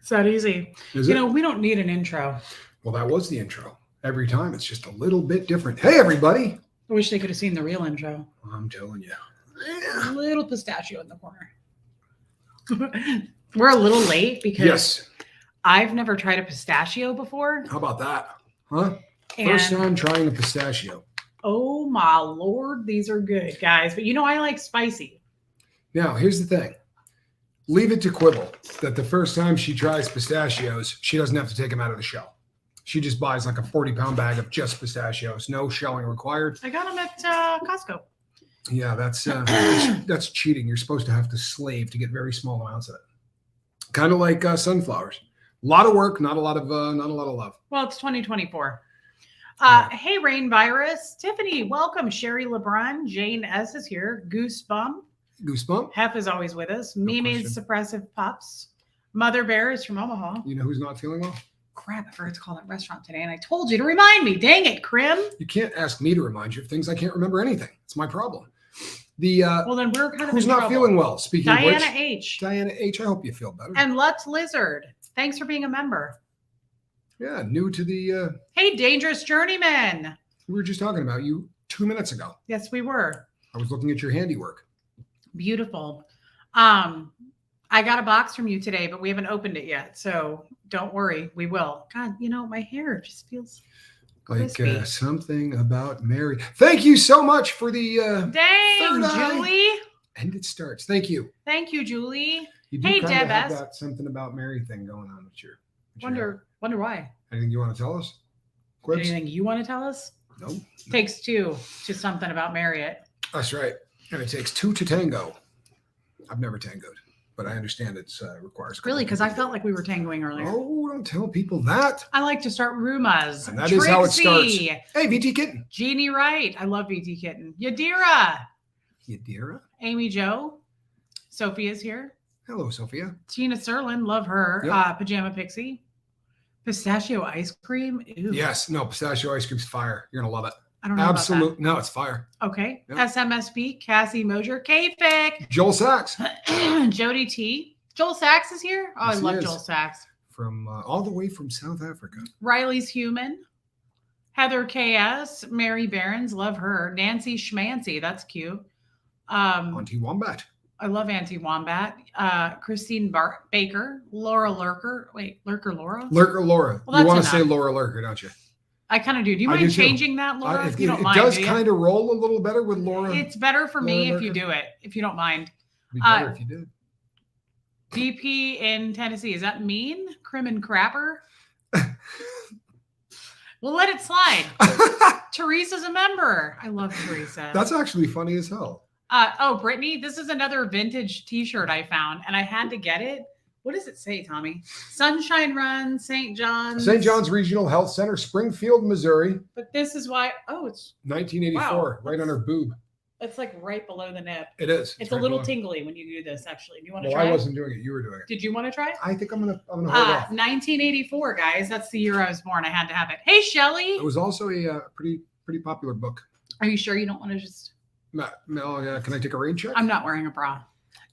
It's that easy. Is it? We don't need an intro. Well, that was the intro. Every time it's just a little bit different. Hey, everybody. I wish they could have seen the real intro. I'm telling you. A little pistachio in the corner. We're a little late because I've never tried a pistachio before. How about that? Huh? And First time trying a pistachio. Oh my Lord, these are good, guys. But I like spicy. Now, here's the thing. Leave it to Quibble that the first time she tries pistachios, she doesn't have to take them out of the shell. She just buys like a 40-pound bag of just pistachios. No shelling required. I got them at Costco. Yeah, that's cheating. You're supposed to have to slave to get very small amounts of it. Kind of like sunflowers. A lot of work, not a lot of love. Well, it's 2024. Hey, Rain Virus. Tiffany, welcome. Sherry LeBron. Jane S. is here. Goosebump. Hef is always with us. No Mimi's Suppressive Pups. Mother Bear is from Omaha. You know who's not feeling well? Crap, I forgot to call that restaurant today, and I told you to remind me. Dang it, Crim. You can't ask me to remind you of things. I can't remember anything. It's my problem. Well, then we're kind of who's not feeling well? Speaking Diana of which, H. Diana H. I hope you feel better. And Lutz Lizard. Thanks for being a member. Yeah, new to the. Hey, Dangerous Journeyman. We were just talking about you 2 minutes ago. Yes, we were. I was looking at your handiwork. Beautiful. I got a box from you today, but we haven't opened it yet. So don't worry, we will. God, my hair just feels like something about Mary. Thank you so much for the dang, Julie. And it starts. Thank you. Thank you, Julie. You do hey, kind Deb of have S. that something about Mary thing going on with your wonder why. Anything you want to tell us? Quibs? Anything you want to tell us? No. Takes two to something about Marriott. That's right. And it takes two to tango. I've never tangoed, but I understand it requires. Really? Because I felt like we were tangoing earlier. Oh, don't tell people that. I like to start rumors. And that is how it starts. Hey, VT Kitten. Jeannie Wright. I love VT Kitten. Yadira. Amy Jo. Sophia's here. Hello, Sophia. Tina Serlin. Love her. Yep. Pajama Pixie. Pistachio ice cream. Ew. Yes. No, pistachio ice cream's fire. You're going to love it. I don't know. Absolutely. No, it's fire. Okay. Yep. SMSB, Cassie Mosier, K-Fic. Joel Sachs. Jody T. Joel Sachs is here. Oh, yes, I love Joel Sachs. From all the way from South Africa. Riley's Human. Heather KS. Mary Behrens. Love her. Nancy Schmancy. That's cute. Auntie Wombat. I love Auntie Wombat. Christine Baker. Laura Lurker. Wait, Lurker Laura? Lurker Laura. Well, you want to say Laura Lurker, don't you? I kind of do. Do you mind changing that, Laura? If you don't mind. It does kind of roll a little better with Laura. It's better for me if you do it, if you don't mind. It'd be better if you did. DP in Tennessee. Is that mean? Crim and Crapper? We'll let it slide. Teresa's a member. I love Teresa. That's actually funny as hell. Brittany, this is another vintage t-shirt I found, and I had to get it. What does it say, Tommy? Sunshine Run, St. John's Regional Health Center, Springfield, Missouri. But this is why, it's 1984, right on her boob. It's like right below the nip. It is. It's a little tingly when you do this, actually. Do you want to try it? I wasn't doing it. You were doing it. Did you want to try it? I think I'm gonna hold off. 1984, guys. That's the year I was born. I had to have it. Hey, Shelly. It was also a pretty popular book. Are you sure you don't want to just... No, can I take a rain check? I'm not wearing a bra.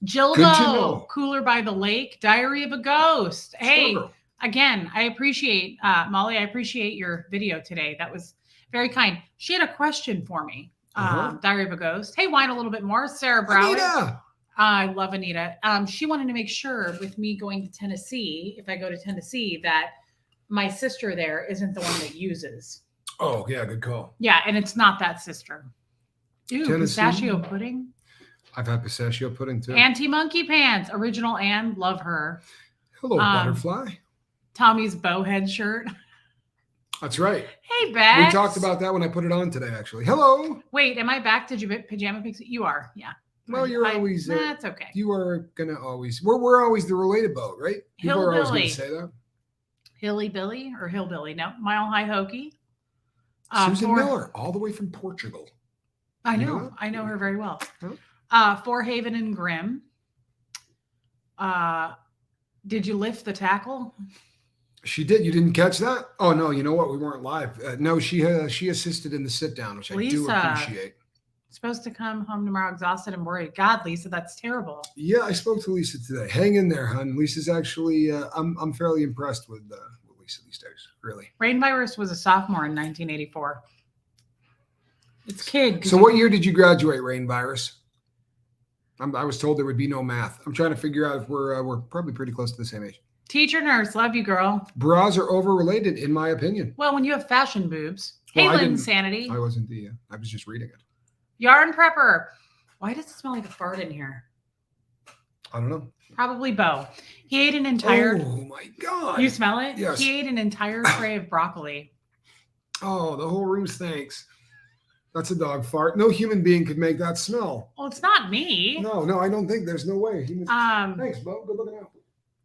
Jildo, Cooler by the Lake, Diary of a Ghost. Hey, again, I appreciate, Molly, I appreciate your video today. That was very kind. She had a question for me. Diary of a Ghost. Hey, whine a little bit more. Sarah Brown. Anita. I love Anita. She wanted to make sure with me going to Tennessee, if I go to Tennessee, that my sister there isn't the one that uses. Oh, yeah, good call. Yeah, and it's not that sister. Ooh, Tennessee. Pistachio pudding. I've had pistachio pudding too. Auntie Monkey Pants, original Anne, love her. Hello, butterfly. Tommy's bowhead shirt. That's right. Hey, Bex. We talked about that when I put it on today, actually. Hello. Wait, am I back to Pajama Pixie? You are, yeah. Well, you're always. That's okay. You are gonna always. We're always the related boat, right? People are always gonna say that. Hilly Billy or Hillbilly? No, Mile High Hokey. Susan Miller, all the way from Portugal. I know her very well. For Haven and Grim. Did you lift the tackle? She did. You didn't catch that? Oh no! You know what? We weren't live. No, she assisted in the sit down, which I do appreciate. Supposed to come home tomorrow exhausted and worried. God, Lisa, that's terrible. Yeah, I spoke to Lisa today. Hang in there, hon. Lisa's actually, I'm fairly impressed with Lisa these days, really. Rain Virus was a sophomore in 1984. It's kid. So what year did you graduate, Rain Virus? I was told there would be no math. I'm trying to figure out if we're probably pretty close to the same age. Teacher nurse, love you, girl. Bras are overrated, in my opinion. Well, when you have fashion boobs. Well, Hey, Insanity. I wasn't I was just reading it. Yarn Prepper. Why does it smell like a fart in here? I don't know. Probably Bo. He ate an entire. Oh my God. You smell it? Yes. He ate an entire tray of broccoli. Oh, the whole room stinks. That's a dog fart. No human being could make that smell. Well, it's not me. No, I don't think there's no way. Thanks, Bo. Good looking out.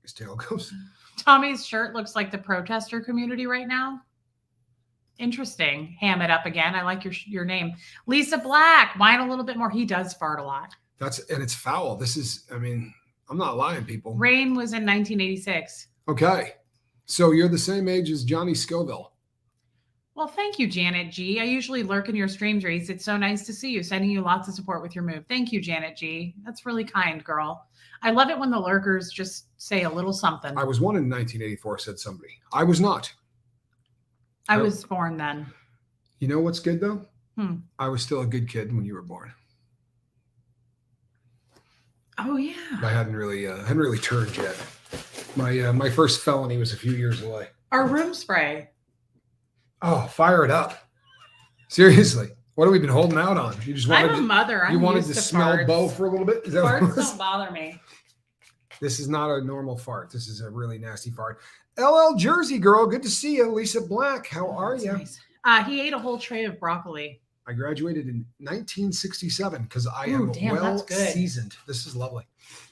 His tail goes. Tommy's shirt looks like the protester community right now. Interesting. Ham it up again. I like your name. Lisa Black. Whine a little bit more. He does fart a lot. And it's foul. I'm not lying, people. Rain was in 1986. Okay. So you're the same age as Johnny Scoville. Well, thank you, Janet G. I usually lurk in your streams, Reese. It's so nice to see you. Sending you lots of support with your move. Thank you, Janet G. That's really kind, girl. I love it when the lurkers just say a little something. I was born in 1984, said somebody. I was not. I was born then. You know what's good, though? I was still a good kid when you were born. Oh, yeah. I hadn't really turned yet. My first felony was a few years away. Our room spray. Oh, fire it up. Seriously. What have we been holding out on? You just wanted I'm a mother. You wanted to smell farts. Bo for a little bit? Is that Farts don't bother me. This is not a normal fart. This is a really nasty fart. LL Jersey girl, good to see you. Lisa Black, how are you? Nice. He ate a whole tray of broccoli. I graduated in 1967 because I am seasoned. This is lovely.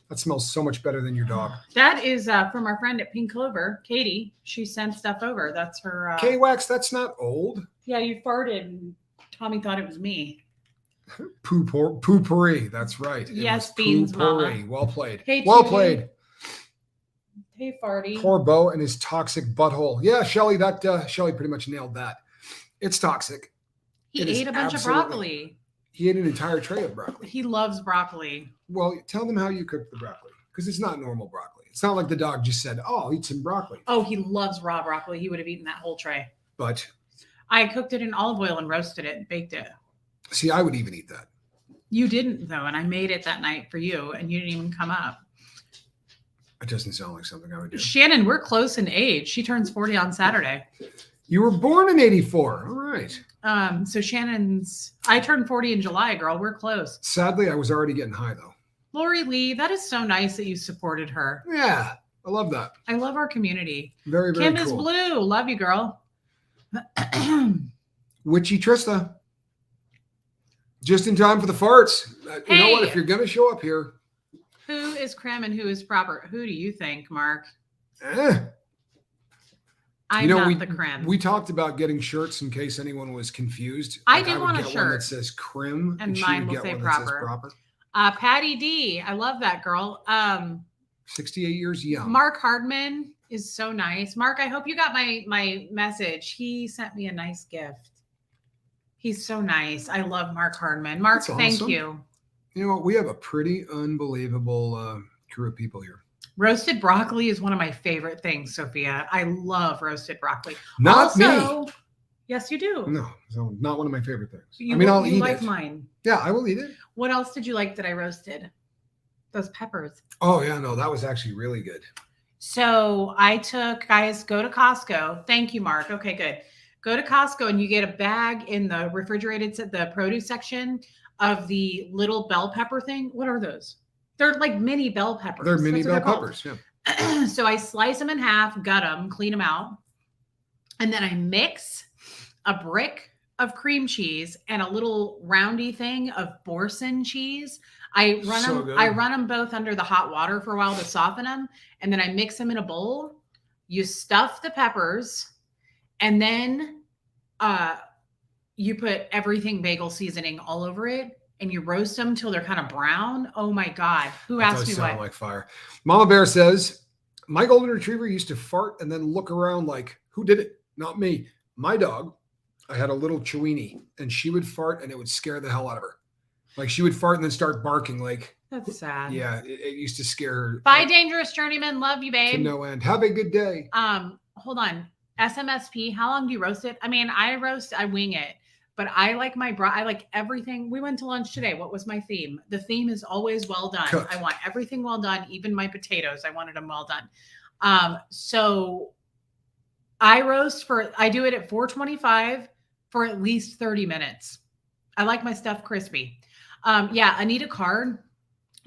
That smells so much better than your dog. That is from our friend at Pink Clover, Katie. She sent stuff over. That's her. K-Wax, that's not old. Yeah, you farted and Tommy thought it was me. Poo-pourri. That's right. Yes, Beans Mama. Well played. Hey, well TV. played. Hey, Farty. Poor Bo and his toxic butthole. Yeah, Shelly, Shelly pretty much nailed that. It's toxic. He ate a bunch of broccoli. He ate an entire tray of broccoli. He loves broccoli. Well, tell them how you cook the broccoli, because it's not normal broccoli. It's not like the dog just said, "Oh, I'll eat some broccoli." Oh, he loves raw broccoli. He would have eaten that whole tray. But I cooked it in olive oil and roasted it and baked it. See, I would even eat that. You didn't, though, and I made it that night for you, and you didn't even come up. It doesn't sound like something I would do. Shannon, we're close in age. She turns 40 on Saturday. You were born in 84. All right. So I turned 40 in July, girl. We're close. Sadly, I was already getting high, though. Lori Lee, that is so nice that you supported her. Yeah, I love that. I love our community. Very, very Kim cool. is blue. Love you, girl. Witchy Trista. Just in time for the farts. You know what? If you're going to show up here. Who is Crim and who is proper? Who do you think, Mark? I'm not the Crim. We talked about getting shirts in case anyone was confused. I do want a shirt one that says Crim, and mine will say proper. Patty D, I love that girl. 68 years young. Mark Hardman is so nice. Mark, I hope you got my message. He sent me a nice gift. He's so nice. I love Mark Hardman. Mark, thank you. You know what? We have a pretty unbelievable crew of people here. Roasted broccoli is one of my favorite things, Sophia. I love roasted broccoli. Not me. Yes, you do. No, so not one of my favorite things. I'll eat it. Mine. Yeah, I will eat it. What else did you like that I roasted? Those peppers. Oh, yeah, no, that was actually really good. So guys, go to Costco. Thank you, Mark. Okay, good. Go to Costco and you get a bag in the the produce section of the little bell pepper thing. What are those? They're like mini bell peppers. They're mini bell peppers, yeah. So I slice them in half, gut them, clean them out. And then I mix a brick of cream cheese and a little roundy thing of Boursin cheese. I run them both under the hot water for a while to soften them. And then I mix them in a bowl. You stuff the peppers and then you put everything bagel seasoning all over it. And you roast them till they're kind of brown. Oh my God. Who asked me what? Like fire. Mama Bear says, my golden retriever used to fart and then look around like, who did it? Not me. My dog, I had a little Chiweenie and she would fart and it would scare the hell out of her. Like she would fart and then start barking. Like That's sad. Yeah, it used to scare her. Bye, Dangerous Journeyman. Love you, babe. To no end. Have a good day. Hold on. SMSP. How long do you roast it? I mean, I wing it, but I like I like everything. We went to lunch today. What was my theme? The theme is always well done. Cooked. I want everything well done, even my potatoes. I wanted them well done. So I do it at 425 for at least 30 minutes. I like my stuff crispy. Yeah, Anita Card.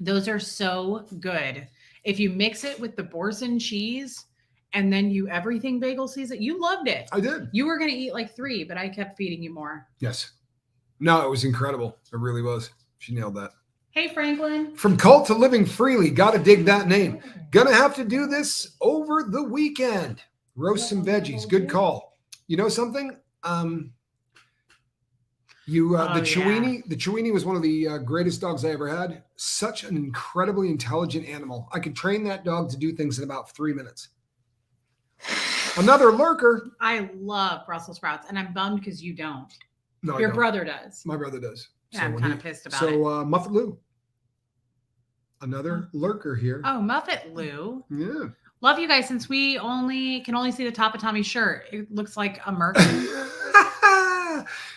Those are so good. If you mix it with the Boursin cheese and then everything bagel season, you loved it. I did. You were going to eat like 3, but I kept feeding you more. Yes. No, it was incredible. It really was. She nailed that. Hey, Franklin. From cult to living freely. Got to dig that name. Gonna have to do this over the weekend. Roast some veggies. Good call. You know something? The Chiweenie was one of the greatest dogs I ever had. Such an incredibly intelligent animal. I could train that dog to do things in about 3 minutes. Another lurker. I love Brussels sprouts, and I'm bummed because you don't. No, your brother does. My brother does. Yeah, I'm kind of pissed about it. So Muffet Lou. Another lurker here. Oh, Muffet Lou. Yeah. Love you guys. Since we can only see the top of Tommy's shirt, it looks like a merkin.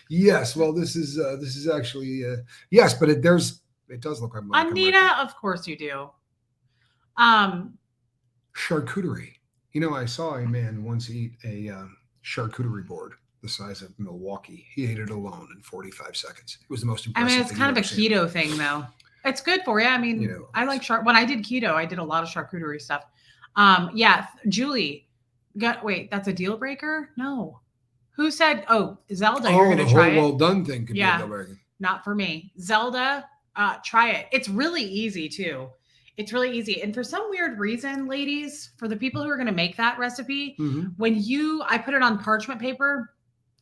Yes. Well, this is actually yes, but it does look like Anita. Of course you do. Charcuterie. You know, I saw a man once eat a charcuterie board the size of Milwaukee. He ate it alone in 45 seconds. It was the most impressive. I mean, it's kind of a keto thing, though. It's good for you. I mean, I like when I did keto, I did a lot of charcuterie stuff. Yeah, Julie. Wait, that's a deal breaker? No. Who said? Oh, Zelda, you're going to try it. Well done thing could be a deal breaker. Not for me. Zelda, try it. It's really easy too. It's really easy. And for some weird reason, ladies, for the people who are going to make that recipe, I put it on parchment paper.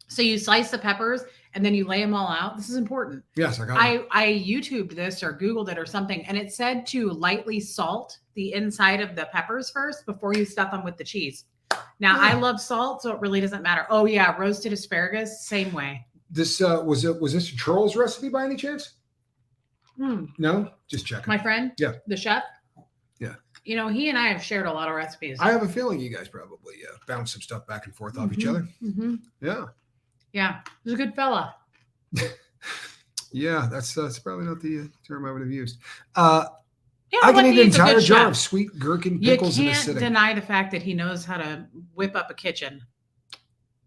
So you slice the peppers and then you lay them all out. This is important. Yes, I got it. I YouTubed this or Googled it or something, and it said to lightly salt the inside of the peppers first before you stuff them with the cheese. Now, I love salt, so it really doesn't matter. Oh, yeah, roasted asparagus, same way. This was this a Charles recipe by any chance? No, just checking. My friend, the chef. Yeah, you know, he and I have shared a lot of recipes. I have a feeling you guys probably bounce some stuff back and forth off each other. Yeah, he's a good fella. Yeah, that's probably not the term I would have used. Yeah, I can eat an entire jar of sweet gherkin pickles in a sitting. You can't deny the fact that he knows how to whip up a kitchen.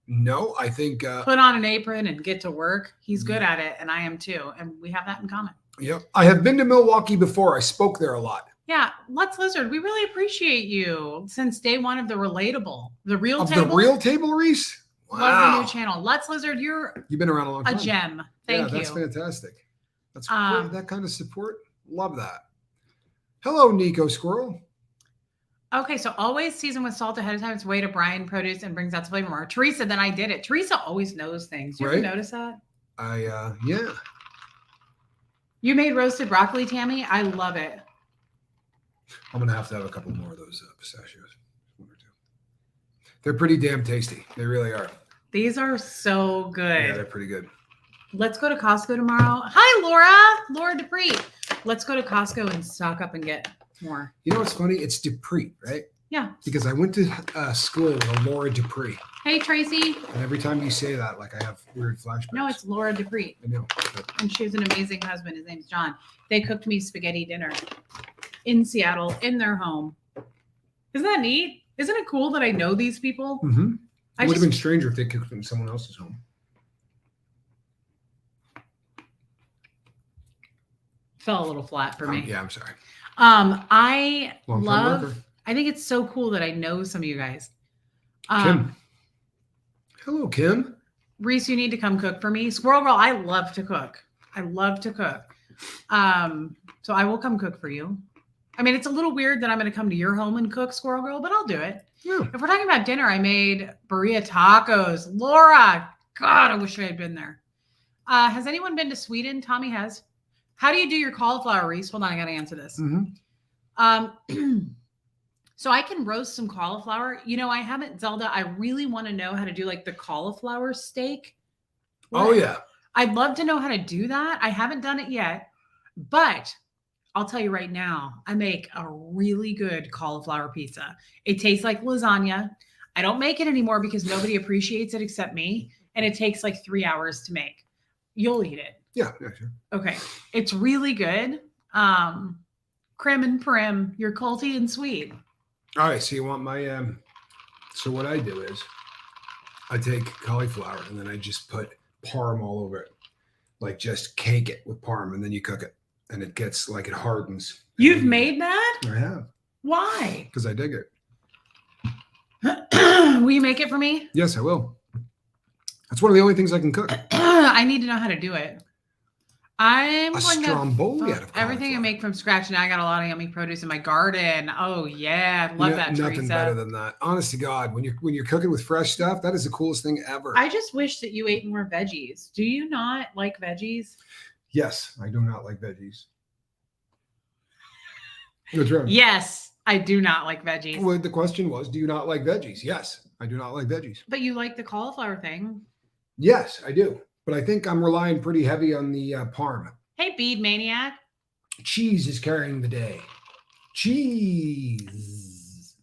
No, I think put on an apron and get to work. He's good at it, and I am too, and we have that in common. Yep, I have been to Milwaukee before. I spoke there a lot. Yeah, Let's Lizard. We really appreciate you since day one of the Relatable, the Real of Table. The Real Table, Reese. Wow. Love the new channel. Let's Lizard. You've been around a long time. A gem. Thank you. That's fantastic. That's great. That kind of support. Love that. Hello, Nico Squirrel. Okay, so always season with salt ahead of time. It's way to brine produce and brings out the flavor more. Teresa, then I did it. Teresa always knows things. You ever notice that? Yeah. You made roasted broccoli, Tammy. I love it. I'm gonna have to have a couple more of those pistachios. 1 or 2. They're pretty damn tasty. They really are. These are so good. Yeah, they're pretty good. Let's go to Costco tomorrow. Hi, Laura Dupree. Let's go to Costco and stock up and get more. You know what's funny? It's Dupree, right? Yeah. Because I went to school with Laura Dupree. Hey, Tracy. And every time you say that, like I have weird flashbacks. No, it's Laura Dupree. I know. And she has an amazing husband. His name's John. They cooked me spaghetti dinner in Seattle in their home. Isn't that neat? Isn't it cool that I know these people? Mm-hmm. It would have been stranger if they cooked in someone else's home. Fell a little flat for me. Yeah, I'm sorry. I think it's so cool that I know some of you guys. Kim. Hello, Kim. Reese, you need to come cook for me. Squirrel Girl, I love to cook. So I will come cook for you. I mean, it's a little weird that I'm going to come to your home and cook, Squirrel Girl, but I'll do it. Yeah. If we're talking about dinner, I made burrito tacos. Laura, God, I wish I had been there. Has anyone been to Sweden? Tommy has. How do you do your cauliflower, Reese? Hold on, I got to answer this. Mm-hmm. So I can roast some cauliflower. You know, I haven't, Zelda, I really want to know how to do like the cauliflower steak. Oh, yeah. I'd love to know how to do that. I haven't done it yet. But I'll tell you right now, I make a really good cauliflower pizza. It tastes like lasagna. I don't make it anymore because nobody appreciates it except me. And it takes like 3 hours to make. You'll eat it. Yeah, sure. Okay. It's really good. Crim and prim. You're culty and sweet. All right. So you want my, so what I do is I take cauliflower and then I just put parm all over it. Like just cake it with parm and then you cook it. And it gets like it hardens. You've made that? I have. Why? Because I dig it. Will you make it for me? Yes, I will. That's one of the only things I can cook. I need to know how to do it. I'm a going stromboli to everything I make from scratch. Now I got a lot of yummy produce in my garden. Oh yeah, love that. Nothing Teresa. better than that. Honest to God, when you're cooking with fresh stuff, that is the coolest thing ever. I just wish that you ate more veggies. Do you not like veggies? Yes, I do not like veggies. What's wrong? Yes, I do not like veggies. Well, the question was, do you not like veggies? Yes, I do not like veggies. But you like the cauliflower thing. Yes, I do. But I think I'm relying pretty heavy on the parm. Hey, bead maniac. Cheese is carrying the day. Cheese.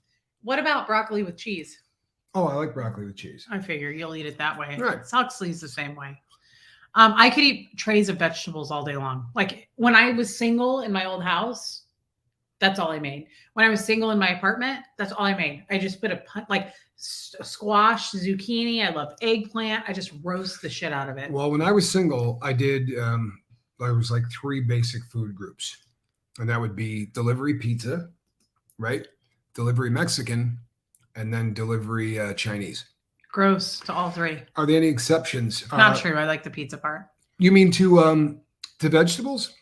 What about broccoli with cheese? Oh, I like broccoli with cheese. I figure you'll eat it that way. Right. Huxley's the same way. I could eat trays of vegetables all day long. Like when I was single in my old house, that's all I made. When I was single in my apartment, that's all I made. I just put like squash, zucchini. I love eggplant. I just roast the shit out of it. Well, when I was single, I did, there was like 3 basic food groups. And that would be delivery pizza, right? Delivery Mexican, and then delivery Chinese. Gross to all 3. Are there any exceptions? Not true. I like the pizza part. You mean to vegetables?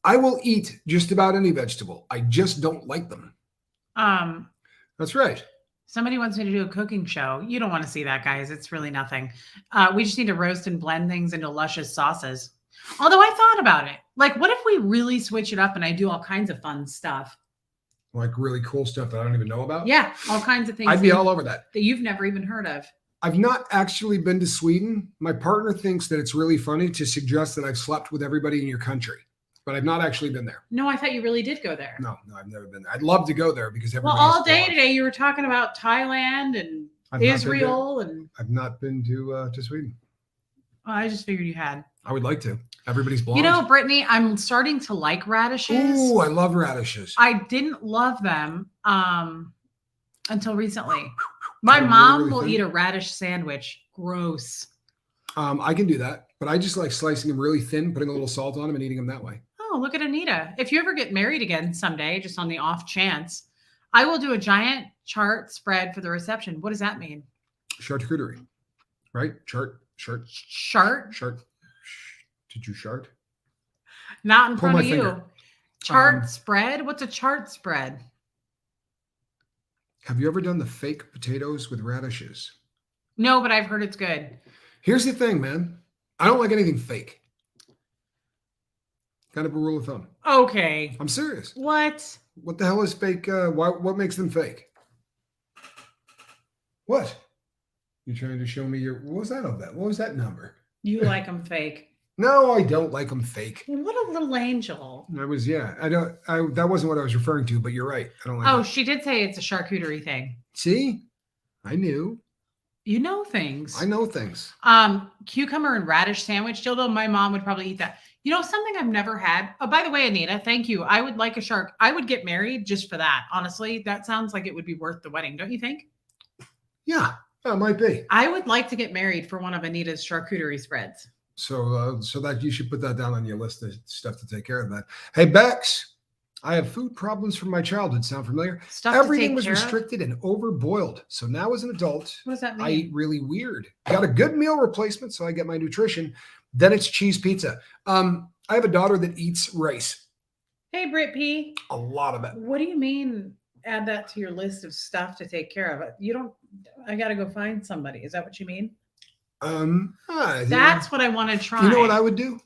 I will eat just about any vegetable. I just don't like them. That's right. Somebody wants me to do a cooking show. You don't want to see that, guys. It's really nothing. We just need to roast and blend things into luscious sauces. Although I thought about it. Like, what if we really switch it up and I do all kinds of fun stuff? Like really cool stuff that I don't even know about? Yeah, all kinds of things. I'd be all over that. That you've never even heard of. I've not actually been to Sweden. My partner thinks that it's really funny to suggest that I've slept with everybody in your country, but I've not actually been there. No, I thought you really did go there. No, I've never been there. I'd love to go there because everybody. Well, all day today you were talking about Thailand and Israel, and I've not been to Sweden. Well, I just figured you had. I would like to. Everybody's blonde. You know, Brittany, I'm starting to like radishes. Ooh, I love radishes. I didn't love them until recently. My mom will eat a radish sandwich. Gross. I can do that, but I just like slicing them really thin, putting a little salt on them, and eating them that way. Oh, look at Anita. If you ever get married again someday, just on the off chance, I will do a giant chart spread for the reception. What does that mean? Charcuterie, right? Chart. Did you chart? Not in front of you. Finger. Chart spread? What's a chart spread? Have you ever done the fake potatoes with radishes? No, but I've heard it's good. Here's the thing, man. I don't like anything fake. Kind of a rule of thumb. Okay. I'm serious. What? What the hell is fake? What makes them fake? What? You're trying to show me your... What was that of that? What was that number? You like them fake. No, I don't like them fake. What a little angel. That wasn't what I was referring to, but you're right. I don't like Oh, she did say it's a charcuterie thing. See? I knew. You know things. I know things. Cucumber and radish sandwich, Dildo, my mom would probably eat that. You know, something I've never had. Oh, by the way, Anita, thank you. I would like a shark. I would get married just for that. Honestly, that sounds like it would be worth the wedding. Don't you think? Yeah, it might be. I would like to get married for one of Anita's charcuterie spreads. So that you should put that down on your list of stuff to take care of that. Hey, Bex, I have food problems from my childhood. Sound familiar? Everything was restricted and overboiled. So now as an adult, what does that mean? I eat really weird. Got a good meal replacement, so I get my nutrition. Then it's cheese pizza. I have a daughter that eats rice. Hey, Britt P. A lot of it. What do you mean? Add that to your list of stuff to take care of. You don't. I got to go find somebody. Is that what you mean? That's what I want to try. You know what I would do?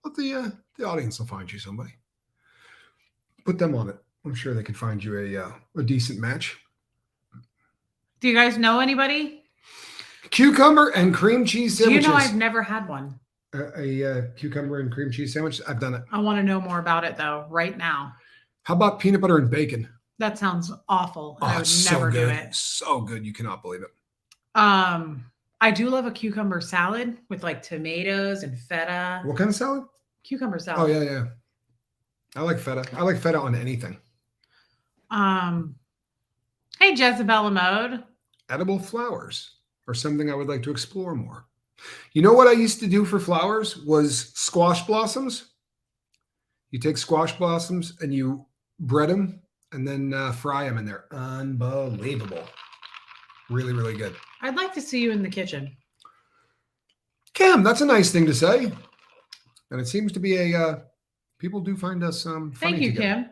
Let the audience will find you somebody. Put them on it. I'm sure they could find you a decent match. Do you guys know anybody? Cucumber and cream cheese sandwiches. Do you know I've never had one? a cucumber and cream cheese sandwich? I've done it. I want to know more about it though, right now. How about peanut butter and bacon? That sounds awful. I would it's never so good. do it. So good. You cannot believe it. I do love a cucumber salad with like tomatoes and feta. What kind of salad? Cucumber salad. Oh, yeah. I like feta. I like feta on anything. Hey, Jezebel Mode. Edible flowers are something I would like to explore more. You know what I used to do for flowers was squash blossoms. You take squash blossoms and you bread them and then fry them in there. Unbelievable. Really, really good. I'd like to see you in the kitchen. Cam, that's a nice thing to say. And it seems to be people do find us funny. Thank you, together.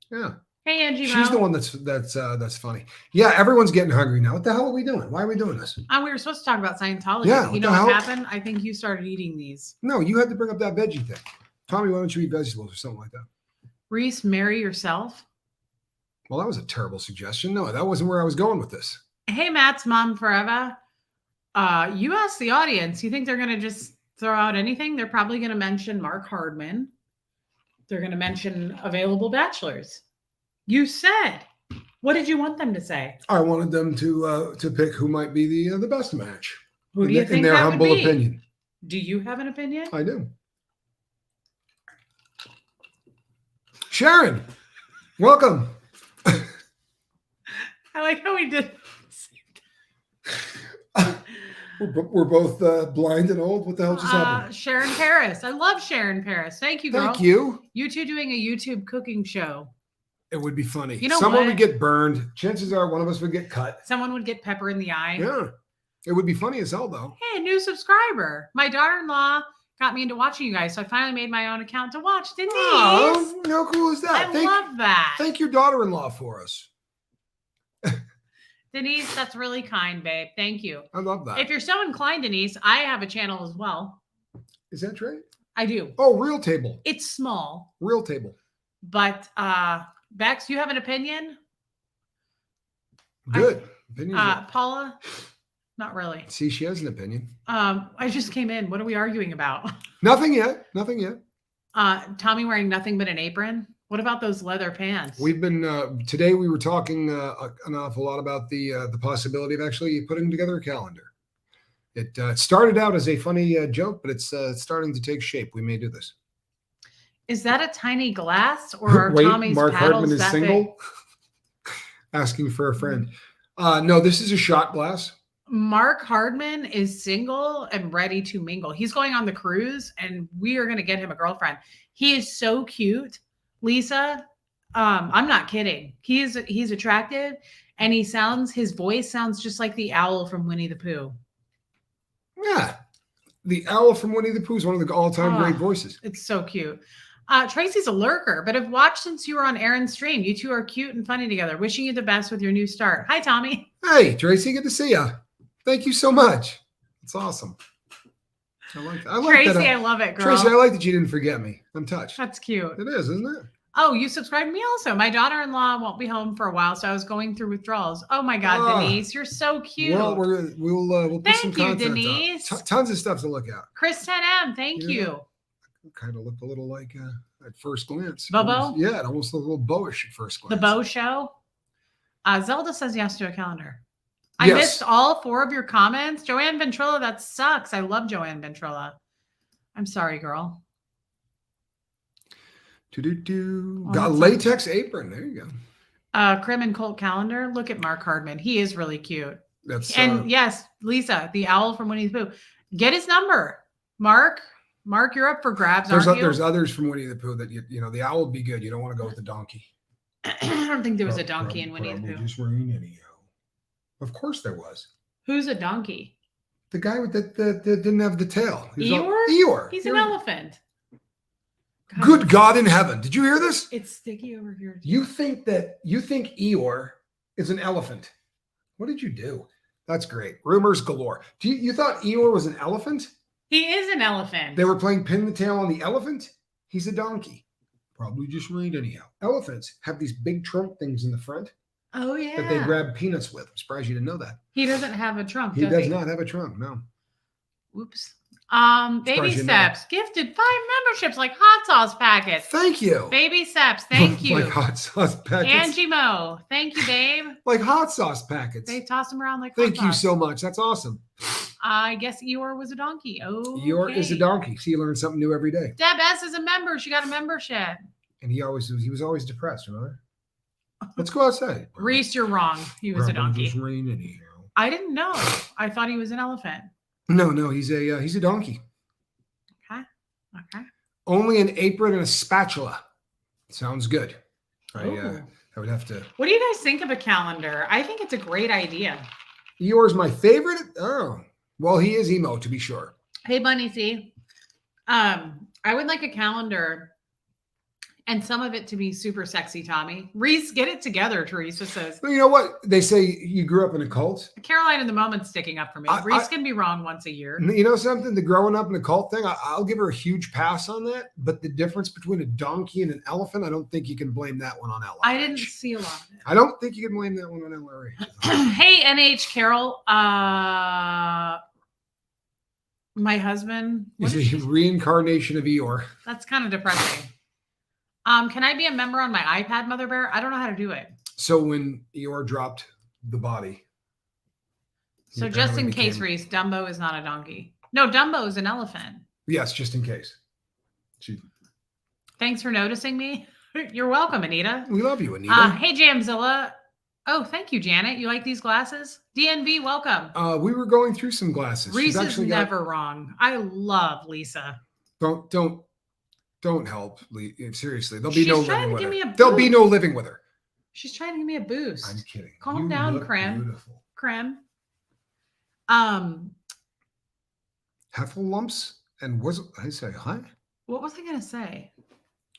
Kim. Yeah. Hey, Angie. She's the one that's funny. Yeah, everyone's getting hungry now. What the hell are we doing? Why are we doing this? We were supposed to talk about Scientology. Yeah, You know what happened? I think you started eating these. No, you had to bring up that veggie thing. Tommy, why don't you eat vegetables or something like that? Reese, marry yourself. Well, that was a terrible suggestion. No, that wasn't where I was going with this. Hey, Matt's mom forever. You asked the audience. You think they're going to just throw out anything? They're probably going to mention Mark Hardman. They're going to mention available bachelors. You said. What did you want them to say? I wanted them to pick who might be the best match. Who do you think in their that humble would be? opinion? Do you have an opinion? I do. Sharon, welcome. I like how we did. We're both blind and old. What the hell just happened? Sharon Paris. I love Sharon Paris. Thank you, girl. Thank you. You two doing a YouTube cooking show. It would be funny. You know Someone what? would get burned. Chances are one of us would get cut. Someone would get pepper in the eye. Yeah. It would be funny as hell, though. Hey, a new subscriber. My daughter-in-law got me into watching you guys, so I finally made my own account to watch. Denise. Oh, how cool is that? I love that. Thank your daughter-in-law for us. Denise, that's really kind, babe. Thank you. I love that. If you're so inclined, Denise, I have a channel as well. Is that right? I do. Oh, Real Table. It's small. Real Table. But Bex, you have an opinion? Good. Paula? Not really. See, she has an opinion. I just came in. What are we arguing about? Nothing yet. Nothing yet. Tommy wearing nothing but an apron. What about those leather pants? We've been today. We were talking an awful lot about the possibility of actually putting together a calendar. It started out as a funny joke, but it's starting to take shape. We may do this. Is that a tiny glass or are Wait, Tommy's Mark paddles Hardman is that single? big? Asking for a friend. No, this is a shot glass. Mark Hardman is single and ready to mingle. He's going on the cruise and we are going to get him a girlfriend. He is so cute. Lisa, I'm not kidding. He's attractive and his voice sounds just like the owl from Winnie the Pooh. Yeah. The owl from Winnie the Pooh is one of the all-time great voices. It's so cute. Tracy's a lurker, but I've watched since you were on Aaron's stream. You two are cute and funny together. Wishing you the best with your new start. Hi, Tommy. Hey, Tracy, good to see you. Thank you so much. It's awesome. I like that. Tracy, I love it, girl. Tracy, I like that you didn't forget me. I'm touched. That's cute. It is, isn't it? Oh, you subscribed to me also. My daughter-in-law won't be home for a while, so I was going through withdrawals. Oh my God, Denise, you're so cute. Well, we'll put some content Denise. up. Tons of stuff to look at. Chris 10M, thank you. Kind of looked a little like at first glance. Bobo? It almost looked a little bowish at first glance. The Bo Show. Zelda says yes to a calendar. I missed all 4 of your comments. Joanne Ventrilla, that sucks. I love Joanne Ventrilla. I'm sorry, girl. Got a latex apron. There you go. Crim and Colt calendar. Look at Mark Hardman. He is really cute. And yes, Lisa, the owl from Winnie the Pooh. Get his number. Mark, you're up for grabs, aren't you? There's others from Winnie the Pooh that you know the owl would be good. You don't want to go with the donkey. I don't think there was a donkey in Winnie the Pooh. Just rain anyhow. Of course there was. Who's a donkey? The guy that didn't have the tail. Eeyore? He's an elephant. God. Good God in heaven. Did you hear this? It's sticky over here. You think Eeyore is an elephant. What did you do? That's great. Rumors galore. You thought Eeyore was an elephant? He is an elephant. They were playing pin the tail on the elephant? He's a donkey. Probably just rained anyhow. Elephants have these big trunk things in the front. Oh, yeah. That they grab peanuts with. I'm surprised you didn't know that. He doesn't have a trunk, He does not have a trunk, no. Oops. Baby Steps gifted 5 memberships like hot sauce packets. Thank you. Baby Steps, thank you. Like hot sauce packets. Angie Mo, thank you, babe. Like hot sauce packets. They toss them around like Thank hot you sauce. so much. That's awesome. I guess Eeyore was a donkey. Oh, Eeyore is a donkey. See, you learn something new every day. Deb S is a member. She got a membership. And he was always depressed, remember? Let's go outside. Reese, you're wrong. He was a donkey. Rain anyhow. I didn't know. I thought he was an elephant. No, he's a donkey. Okay. Only an apron and a spatula. Sounds good. I would have to. What do you guys think of a calendar? I think it's a great idea. Yours my favorite? Oh, well, he is emo to be sure. Hey, Bunny C. I would like a calendar and some of it to be super sexy, Tommy. Reese, get it together, Teresa says. Well, you know what? They say you grew up in a cult. Caroline in the moment's sticking up for me. Reese can be wrong once a year. You know something? The growing up in a cult thing, I'll give her a huge pass on that. But the difference between a donkey and an elephant, I don't think you can blame that one on LRH. I didn't see a lot of it. I don't think you can blame that one on LRH. Hey, NH Carol. My husband is a reincarnation of Eeyore. That's kind of depressing. Can I be a member on my iPad, Mother Bear? I don't know how to do it. So when Eeyore dropped the body. So just in case, Reese, Dumbo is not a donkey. No, Dumbo is an elephant. Yes, just in case. Thanks for noticing me. You're welcome, Anita. We love you, Anita. Hey, Jamzilla. Oh, thank you, Janet. You like these glasses? DNB, welcome. We were going through some glasses. Reese is never wrong. I love Lisa. Don't help. Seriously, there'll be no living with her. There'll be no living with her. She's trying to give me a boost. I'm kidding. Calm down, Crim. Beautiful. Crim. Heffel lumps and I say hi? What was I gonna say?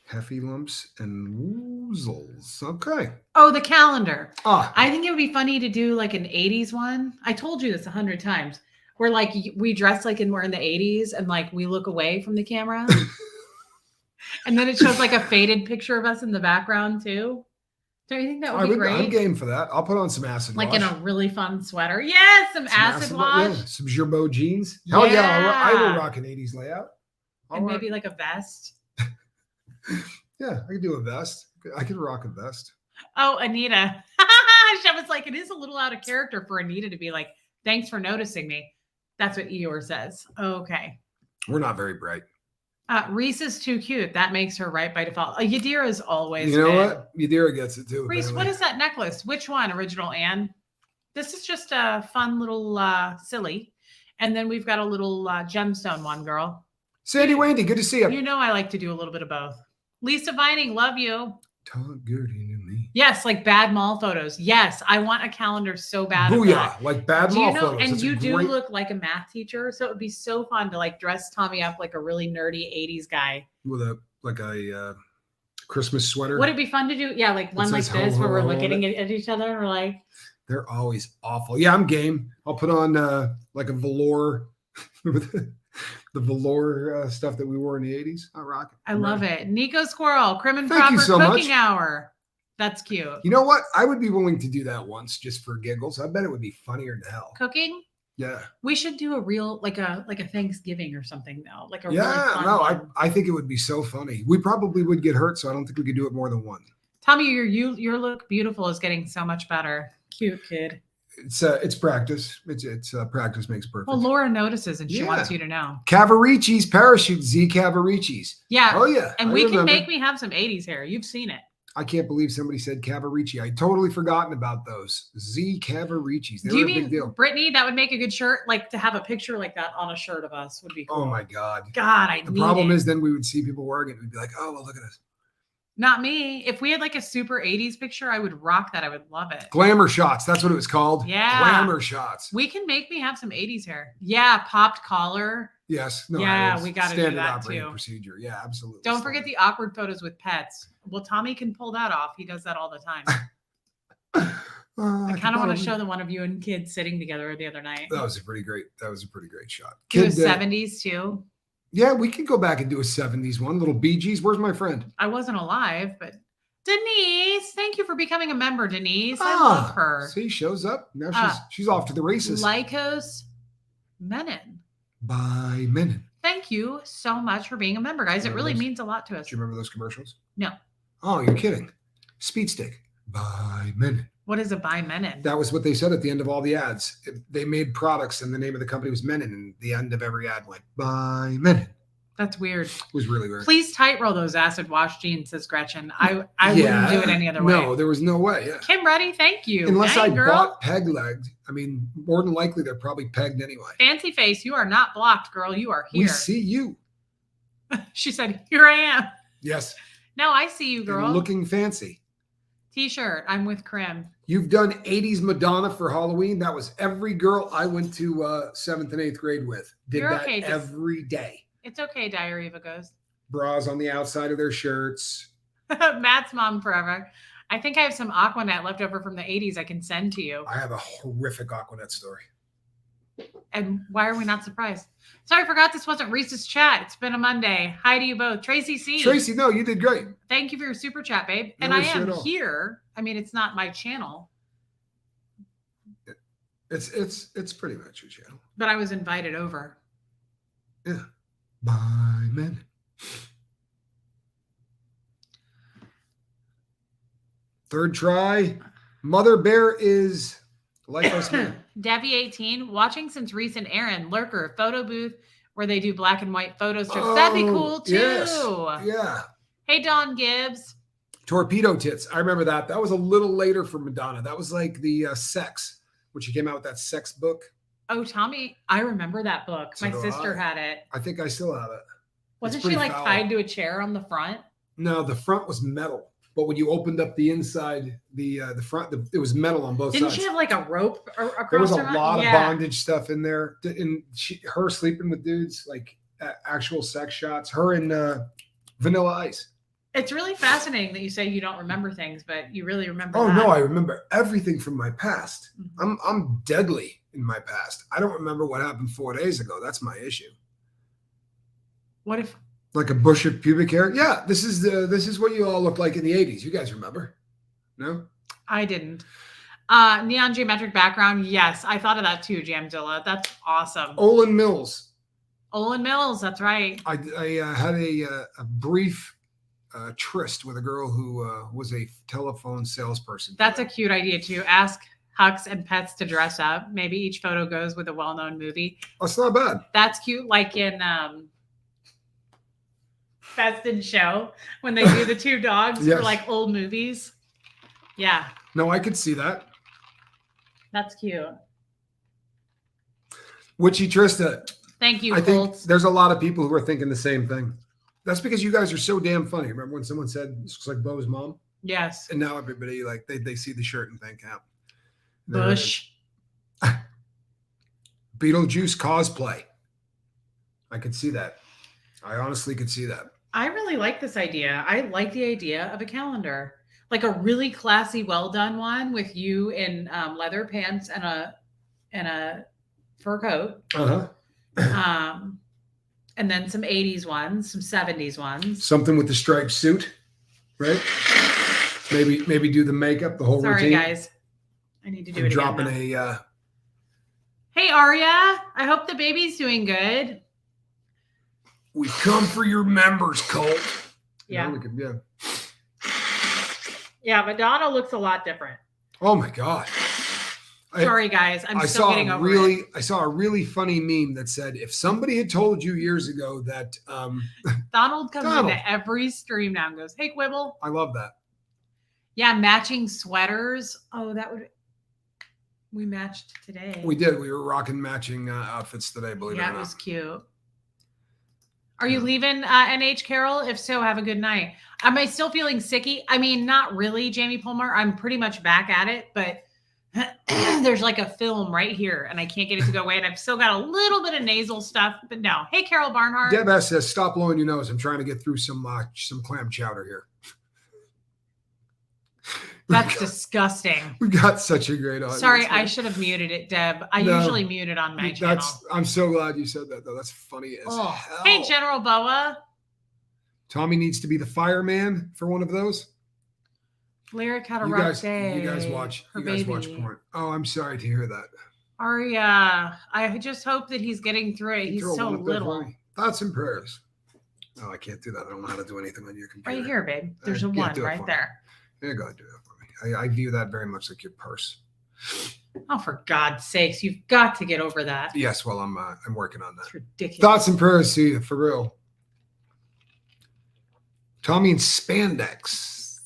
Heffy lumps and woozles. Okay. Oh, the calendar. I think it would be funny to do like an 80s one. I told you this 100 times. Where like we dress like we're in the 80s and like we look away from the camera. And then it shows like a faded picture of us in the background too. Don't you think that would be great? I'm game for that. I'll put on some acid wash. Like in a really fun sweater. Yes, some acid wash. Yeah, some Girbeau jeans. Hell yeah, I will rock an 80s layout. Maybe like a vest. Yeah, I could do a vest. I could rock a vest. Oh, Anita. She was like, it is a little out of character for Anita to be like, thanks for noticing me. That's what Eeyore says. Okay. We're not very bright. Reese is too cute. That makes her right by default. Yadira is always. You know what? Yadira gets it too. Reese, what is that necklace? Which one? Original Anne? This is just a fun little silly. And then we've got a little gemstone one, girl. Sandy Wendy, good to see you. You know I like to do a little bit of both. Lisa Vining, love you. Talk good to me. Yes, like bad mall photos. Yes, I want a calendar so bad. Booyah, like bad mall photos. And you do look like a math teacher, so it would be so fun to like dress Tommy up like a really nerdy 80s guy. With a Christmas sweater. Would it be fun to do? Yeah, like one like this where we're looking at each other and we're like. They're always awful. Yeah, I'm game. I'll put on like a velour. The velour stuff that we wore in the 80s. I rock it. I love it. Nico Squirrel, Crim and Thank Proper so Cooking much. Hour. That's cute. You know what? I would be willing to do that once just for giggles. I bet it would be funnier than hell. Cooking? Yeah. We should do a real like a Thanksgiving or something though. Like a really fun one. I think it would be so funny. We probably would get hurt, so I don't think we could do it more than one. Tommy, your look beautiful is getting so much better. Cute kid. It's practice. It's practice makes perfect. Well, Laura notices and she wants you to know. Cavaricci's parachute, Z Cavaricci's. Yeah. Oh yeah. And we can make me have some 80s hair. You've seen it. I can't believe somebody said Cavaricci. I totally forgotten about those. Z Cavaricci's. Do you mean Brittany? That would make a good shirt. Like to have a picture like that on a shirt of us would be cool. Oh my God. God, the problem is then we would see people wearing it. We'd be like, oh, well, look at this. Not me. If we had like a super 80s picture, I would rock that. I would love it. Glamour shots. That's what it was called. Yeah. Glamour shots. We can make me have some 80s hair. Yeah. Popped collar. Yes. No, yeah. We got to do that too. Procedure. Yeah, absolutely. Don't forget the awkward photos with pets. Well, Tommy can pull that off. He does that all the time. I kind of want to show the one of you and kids sitting together the other night. That was a pretty great shot. Do a 70s too. Yeah, we can go back and do a 70s one. Little Bee Gees. Where's my friend? I wasn't alive, but Denise, thank you for becoming a member, Denise. I love her. See, shows up. Now she's off to the races. Lycos Menon. by Menon. Thank you so much for being a member, guys. It really means a lot to us. Do you remember those commercials? No. Oh, you're kidding. Speed Stick by Menon. What is a by Menon? That was what they said at the end of all the ads. They made products and the name of the company was Menon, and the end of every ad went by Menon. That's weird. It was really weird. Please tight roll those acid wash jeans, says Gretchen. I wouldn't do it any other way. No, there was no way. Yeah. Kim Reddy, thank you. Unless Dang, I bought peg legged. I mean, more than likely they're probably pegged anyway. Fancy face, you are not blocked, girl. You are here. We see you. She said, here I am. Yes. No, I see you, girl. And looking fancy. T-shirt. I'm with Crim. You've done 80s Madonna for Halloween. That was every girl I went to 7th and 8th grade with. Did You're that okay, every day. It's okay, Diary of a Ghost. Bras on the outside of their shirts. Matt's mom forever. I think I have some Aquanet left over from the 80s I can send to you. I have a horrific Aquanet story. And why are we not surprised? Sorry, I forgot this wasn't Reese's chat. It's been a Monday. Hi to you both. Tracy C. Tracy, no, you did great. Thank you for your super chat, babe. And No I issue am at all. here. I mean, it's not my channel, It's pretty much your channel. but I was invited over. Yeah. By men. Third try. Mother Bear is like us men. Debbie 18, watching since recent Aaron, Lurker, photo booth where they do black and white photo strips. That'd be cool too. Yes. Yeah. Hey, Don Gibbs. Torpedo Tits. I remember that. That was a little later for Madonna. That was like the Sex, when she came out with that sex book. Oh, Tommy, I remember that book. So My do sister I. had it. I think I still have it. Wasn't It's she pretty like foul. tied to a chair on the front? No, the front was metal. But when you opened up the inside, the front, it was metal on both Didn't sides. she have like a rope across There was a her mouth? lot of Yeah. bondage stuff in there. And her sleeping with dudes, like actual sex shots. Her and Vanilla Ice. It's really fascinating that you say you don't remember things, but you really remember. Oh that. no, I remember everything from my past. Mhm. I'm deadly in my past. I don't remember what happened 4 days ago. That's my issue. What if? Like a bush of pubic hair. Yeah, this is what you all looked like in the 80s. You guys remember? No? I didn't. Neon geometric background. Yes, I thought of that too, Jamzilla. That's awesome. Olin Mills. Olin Mills. That's right. I had a brief tryst with a girl who was a telephone salesperson. That's a cute idea too. Ask Hux and Pets to dress up. Maybe each photo goes with a well-known movie. That's not bad. That's cute. Like in Best in Show when they do the two dogs Yes. for like old movies. Yeah, No, I could see that. that's cute. Witchy Trista. Thank you, I think Colts. there's a lot of people who are thinking the same thing. That's because you guys are so damn funny. Remember when someone said this looks like Bo's mom? Yes. And now everybody like they see the shirt and think, yeah. Bush. Beetlejuice cosplay. I could see that. I honestly could see that. I really like this idea. I like the idea of a calendar, like a really classy, well done one with you in leather pants and a fur coat. Uh-huh. And then some 80s ones, some 70s ones. Something with the striped suit, right? Maybe do the makeup, the whole Sorry, routine. guys. I need to do And it dropping again. a Hey, Arya. I hope the baby's doing good. we come for your members, Colt. Yeah. We could, yeah. Yeah, Madonna looks a lot different. Oh my God. Sorry, guys. I'm I still saw getting over it. I saw a really funny meme that said, if somebody had told you years ago that Donald comes Donald. into every stream now and goes, hey, Quibble. I love that. Yeah, matching sweaters. Oh, we matched today. We did. We were rocking matching outfits today, believe it or Yeah, not. it was cute. Are you leaving NH Carol? If so, have a good night. Am I still feeling sicky? I mean, not really, Jamie Palmer. I'm pretty much back at it, but there's like a film right here and I can't get it to go away. And I've still got a little bit of nasal stuff, but no. Hey, Carol Barnhart. Deb S says, stop blowing your nose. I'm trying to get through some clam chowder here. That's disgusting. We've got such a great audience. Sorry, I should have muted it, Deb. I No, usually mute it on my channel. I'm so glad you said that, though. That's funny as Oh. hell. Hey, General Boa. Tommy needs to be the fireman for one of those. Lyric had a You rough guys, day. you guys watch Her porn. Oh, I'm sorry to hear that. Aria, I just hope that he's getting through it. He's so little. Thoughts and prayers. No, I can't do that. I don't know how to do anything on your computer. Right here, babe. There's a one right there. Yeah, go ahead, do that for me. I view that very much like your purse. Oh, for God's sakes, you've got to get over that. Yes, well, I'm working on that. It's ridiculous. Thoughts and prayers to you, for real. Tommy in spandex.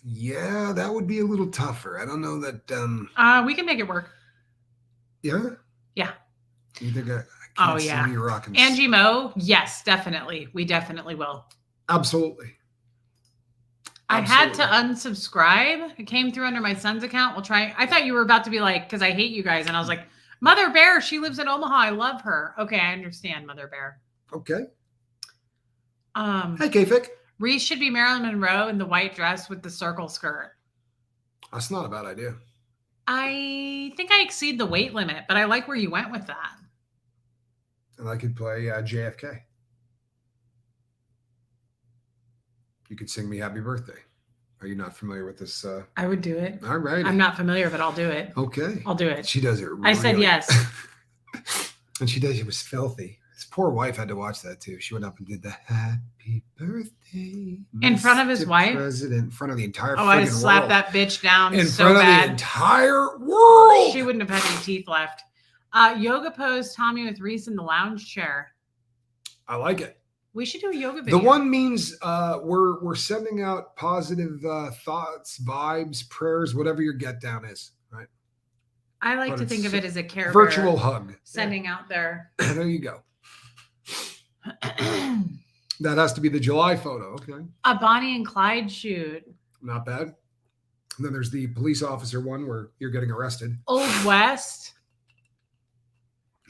Yeah, that would be a little tougher. I don't know that. We can make it work. Yeah? Yeah. You think I can't see you rocking. Angie Mo, yes, definitely. We definitely will. Absolutely. I had to unsubscribe. It came through under my son's account. We'll try. I thought you were about to be like, because I hate you guys. And I was like, Mother Bear, she lives in Omaha. I love her. Okay, I understand, Mother Bear. Okay. Hey, K-Fic. Reese should be Marilyn Monroe in the white dress with the circle skirt. That's not a bad idea. I think I exceed the weight limit, but I like where you went with that. And I could play JFK. You could sing me happy birthday. Are you not familiar with this? I would do it. All right. I'm not familiar, but I'll do it. Okay. I'll do it. She does it. I said yes. And she does. It was filthy. His poor wife had to watch that too. She went up and did the happy birthday in front of his wife, president, in front of the entire. Oh, I slapped that bitch down in so front of bad. the entire world. She wouldn't have had any teeth left. Yoga pose, Tommy with Reese in the lounge chair. I like it. We should do a yoga video. The one means we're sending out positive thoughts, vibes, prayers, whatever your get down is, right? I like to think of it as a care virtual hug. Sending out there. There you go. That has to be the July photo. Okay. A Bonnie and Clyde shoot. Not bad. And then there's the police officer one where you're getting arrested. Old West.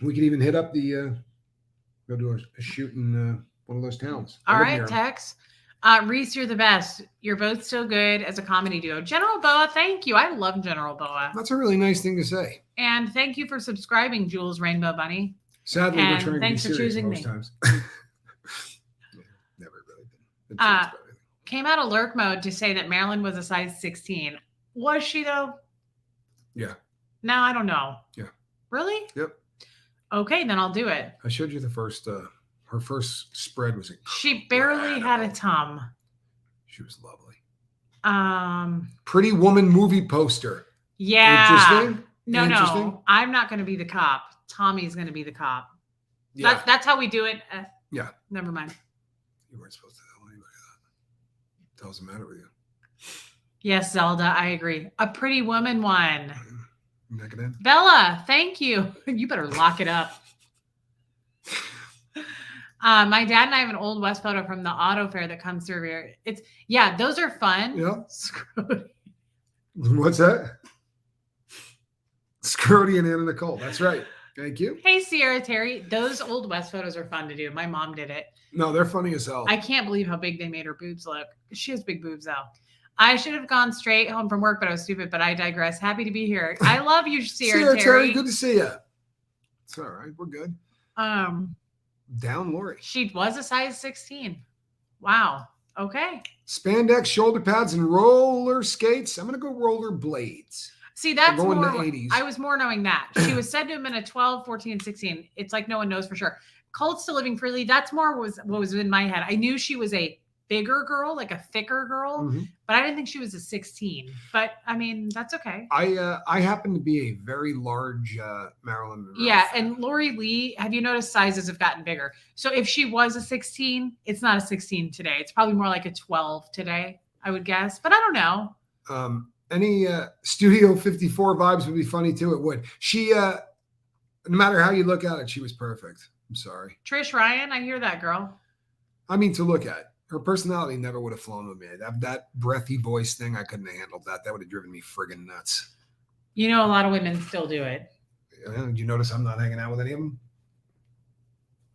We could even hit up the go do a shoot in one of those towns. All right, Tex. Reese, you're the best. You're both so good as a comedy duo. General Boa, thank you. I love General Boa. That's a really nice thing to say. And thank you for subscribing, Jules Rainbow Bunny. Sadly, and we're trying thanks to be for serious choosing most me. times. Never really been. Came out of lurk mode to say that Marilyn was a size 16. Was she though? Yeah. No, I don't know. Yeah. Really? Yep. Okay, then I'll do it. I showed you the first. Her first spread was incredible. She barely had a tum. She was lovely. Pretty Woman movie poster. Yeah. Interesting. No. I'm not going to be the cop. Tommy's going to be the cop. Yeah. That's how we do it. Yeah. Never mind. You weren't supposed to tell anybody that. What's the matter with you? Yes, Zelda, I agree. A Pretty Woman one. Negative. Bella, thank you. You better lock it up. My dad and I have an Old West photo from the auto fair that comes through here. Those are fun. Yeah. What's that? Scrody and Anna Nicole. That's right. Thank you. Hey, Sierra Terry. Those Old West photos are fun to do. My mom did it. No, they're funny as hell. I can't believe how big they made her boobs look. She has big boobs though. I should have gone straight home from work, but I was stupid, but I digress. Happy to be here. I love you, Sierra Terry. Good to see you. It's all right. We're good. Down Lori. She was a size 16. Wow. Okay. Spandex, shoulder pads, and roller skates. I'm going to go roller blades. See, that's more more, in the 80s. I was more knowing that. She was said to have been a 12, 14, and 16. It's like no one knows for sure. Cults to Living Freely. That's more what was in my head. I knew she was a bigger girl, like a thicker girl, but I didn't think she was a 16. But I mean, that's okay. I happen to be a very large Marilyn Monroe. Yeah, and Lori Lee, have you noticed sizes have gotten bigger? So if she was a 16, it's not a 16 today. It's probably more like a 12 today, I would guess. But I don't know. Any Studio 54 vibes would be funny too. It would. She, no matter how you look at it, she was perfect. I'm sorry. Trish Ryan, I hear that girl. I mean, to look at. Her personality never would have flown with me. That breathy voice thing, I couldn't have handled that. That would have driven me friggin' nuts. You know, a lot of women still do it. Did you notice I'm not hanging out with any of them?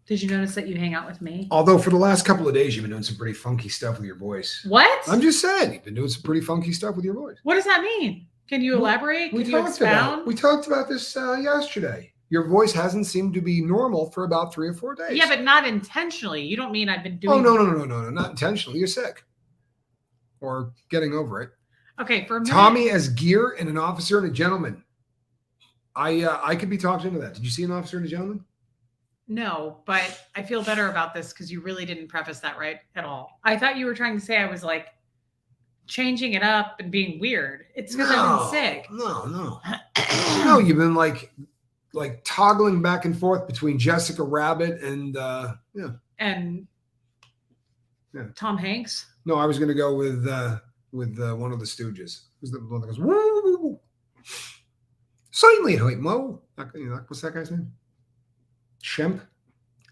Did you notice that you hang out with me? Although for the last couple of days, you've been doing some pretty funky stuff with your voice. What? I'm just saying, you've been doing some pretty funky stuff with your voice. What does that mean? Can you elaborate? Can you expound? We talked about this yesterday. Your voice hasn't seemed to be normal for about 3 or 4 days. Yeah, but not intentionally. You don't mean I've been doing. Oh, no, not intentionally. You're sick. Or getting over it. Okay, for a minute. Tommy as gear and an officer and a gentleman. I could be talked into that. Did you see An Officer and a Gentleman? No, but I feel better about this because you really didn't preface that right at all. I thought you were trying to say I was like changing it up and being weird. It's because I've been sick. No. No, you've been like toggling back and forth between Jessica Rabbit and And Tom Hanks. No, I was going to go with one of the Stooges. Who's the one that goes woo? Silently, Mo. What's that guy's name? Shemp.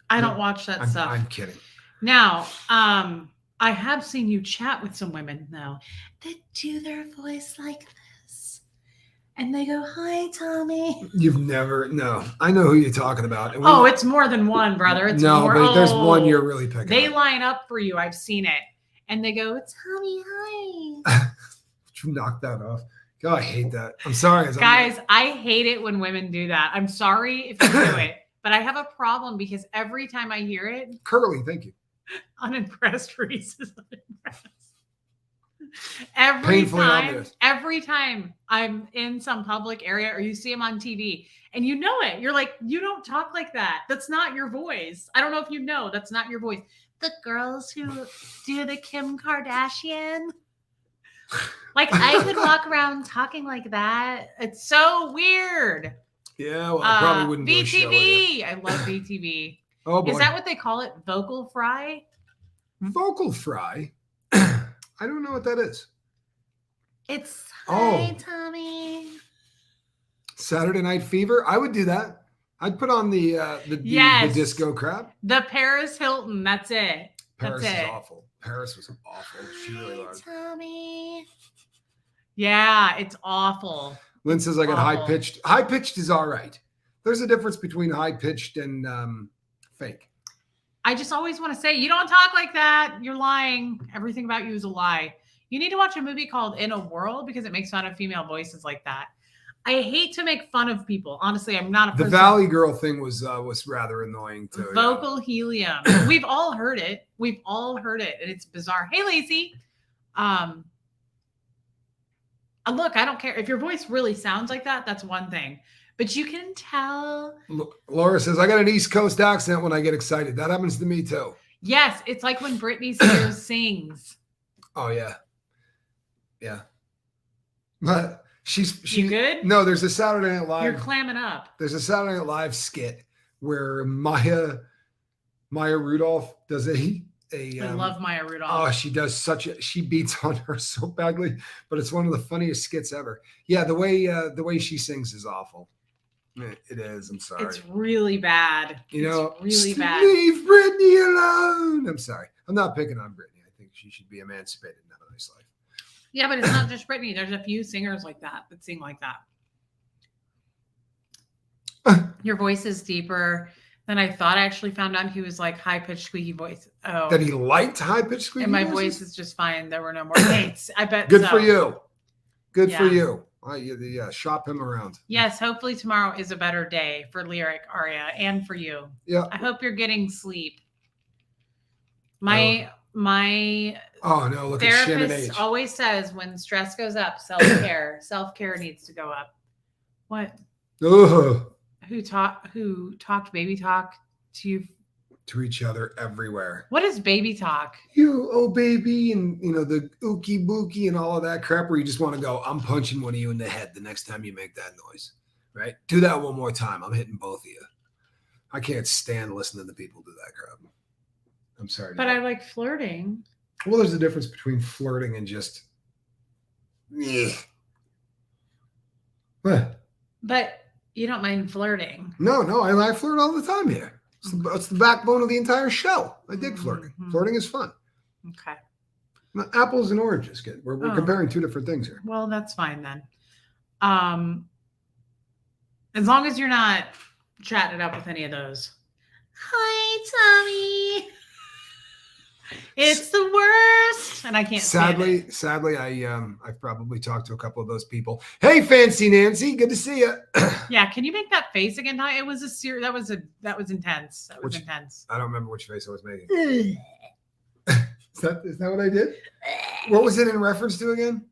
I don't watch that stuff. I'm kidding. Now, I have seen you chat with some women though that do their voice like this, and they go, "Hi, Tommy." You've never? No, I know who you're talking about. It's more than one, brother. It's more. But there's one you're really picking. They line up for you. I've seen it, and they go, "Tommy, hi." You knocked that off. God, I hate that. I'm sorry, guys. I hate it when women do that. I'm sorry if you do it, but I have a problem because every time I hear it, Curly, thank you. Unimpressed Reese's unimpressed. Every time I'm in some public area or you see him on TV and you know it, you're like, you don't talk like that. That's not your voice. I don't know if you know, that's not your voice. The girls who do the Kim Kardashian. Like I could walk around talking like that. It's so weird. Yeah, well, I probably wouldn't do a show with you. I love BTV. Oh boy. Is that what they call it? Vocal fry? Vocal fry? I don't know what that is. It's hi, Tommy. Saturday Night Fever? I would do that. I'd put on the disco crap. The Paris Hilton. That's it. Paris is awful. Paris was awful. She really was. Tommy. Yeah, it's awful. Lynn says I got high pitched. High pitched is all right. There's a difference between high pitched and fake. I just always want to say, you don't talk like that. You're lying. Everything about you is a lie. You need to watch a movie called In a World because it makes fun of female voices like that. I hate to make fun of people. Honestly, I'm not a person. The Valley Girl thing was rather annoying too. Vocal helium. We've all heard it. And it's bizarre. Hey, Lacey. Look, I don't care. If your voice really sounds like that, that's one thing. But you can tell. Look, Laura says, I got an East Coast accent when I get excited. That happens to me too. Yes, it's like when Britney Spears sings. Oh, yeah. Yeah. But she good? No, there's a Saturday Night Live. You're clamming up. There's a Saturday Night Live skit where Maya Rudolph does I love Maya Rudolph. Oh, she does she beats on her so badly, but it's one of the funniest skits ever. Yeah, the way she sings is awful. It is. I'm sorry. It's really bad. It's really bad. Leave Britney alone. I'm sorry. I'm not picking on Britney. I think she should be emancipated and have a nice life. Yeah, but it's not just Britney. There's a few singers like that sing like that. Your voice is deeper than I thought. I actually found out he was like high-pitched, squeaky voice. Oh. That he liked high-pitched, squeaky and my voices? voice is just fine. There were no more dates. I bet. Good for you. Good for you. Shop him around. Yes, hopefully tomorrow is a better day for Lyric, Aria, and for you. Yeah. I hope you're getting sleep. My therapist always says when stress goes up, self-care needs to go up. What? Ugh. Who talked baby talk to you? To each other everywhere. What is baby talk? You, baby, and the ookie bookie and all of that crap where you just want to go, I'm punching one of you in the head the next time you make that noise. Right? Do that one more time. I'm hitting both of you. I can't stand listening to people do that crap. I'm sorry. But I like flirting. Well, there's a difference between flirting and just What? But you don't mind flirting. No, I flirt all the time here. It's the backbone of the entire show. I dig flirting. Mm-hmm. Flirting is fun. Okay. Now, apples and oranges. Good. We're comparing two different things here. Well, that's fine then. As long as you're not chatting it up with any of those. Hi, Tommy. It's the worst, and I can't. Sadly, I've probably talked to a couple of those people. Hey, Fancy Nancy, good to see you. Yeah, can you make that face again? It was that was intense. That was intense. I don't remember which face I was making. Is that what I did? What was it in reference to again?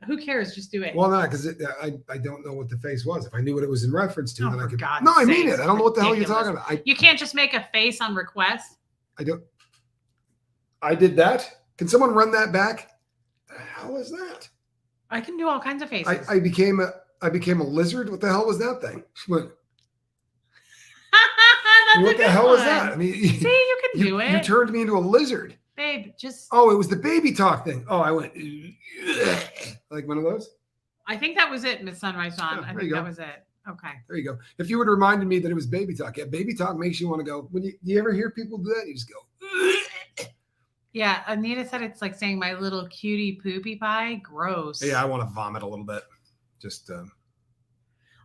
Who cares? Just do it. Well, not because I don't know what the face was. If I knew what it was in reference to, then I could. God's No, I mean sakes, it. I don't know what the hell you're ridiculous. talking about. You can't just make a face on request. I don't. I did that. Can someone run that back? The hell is that? I can do all kinds of faces. I became a lizard. What the hell was that thing? What the hell was that? I mean, see, you can do it. You turned me into a lizard. Babe, just. Oh, it was the baby talk thing. Oh, I went like one of those. I think that was it, Miss Sunrise Dawn. Yeah, I think that was it. Okay. There you go. If you would have reminded me that it was baby talk. Yeah, baby talk makes you want to go. When you ever hear people do that, you just go. Yeah, Anita said it's like saying my little cutie poopy pie. Gross. Yeah, I want to vomit a little bit. Just.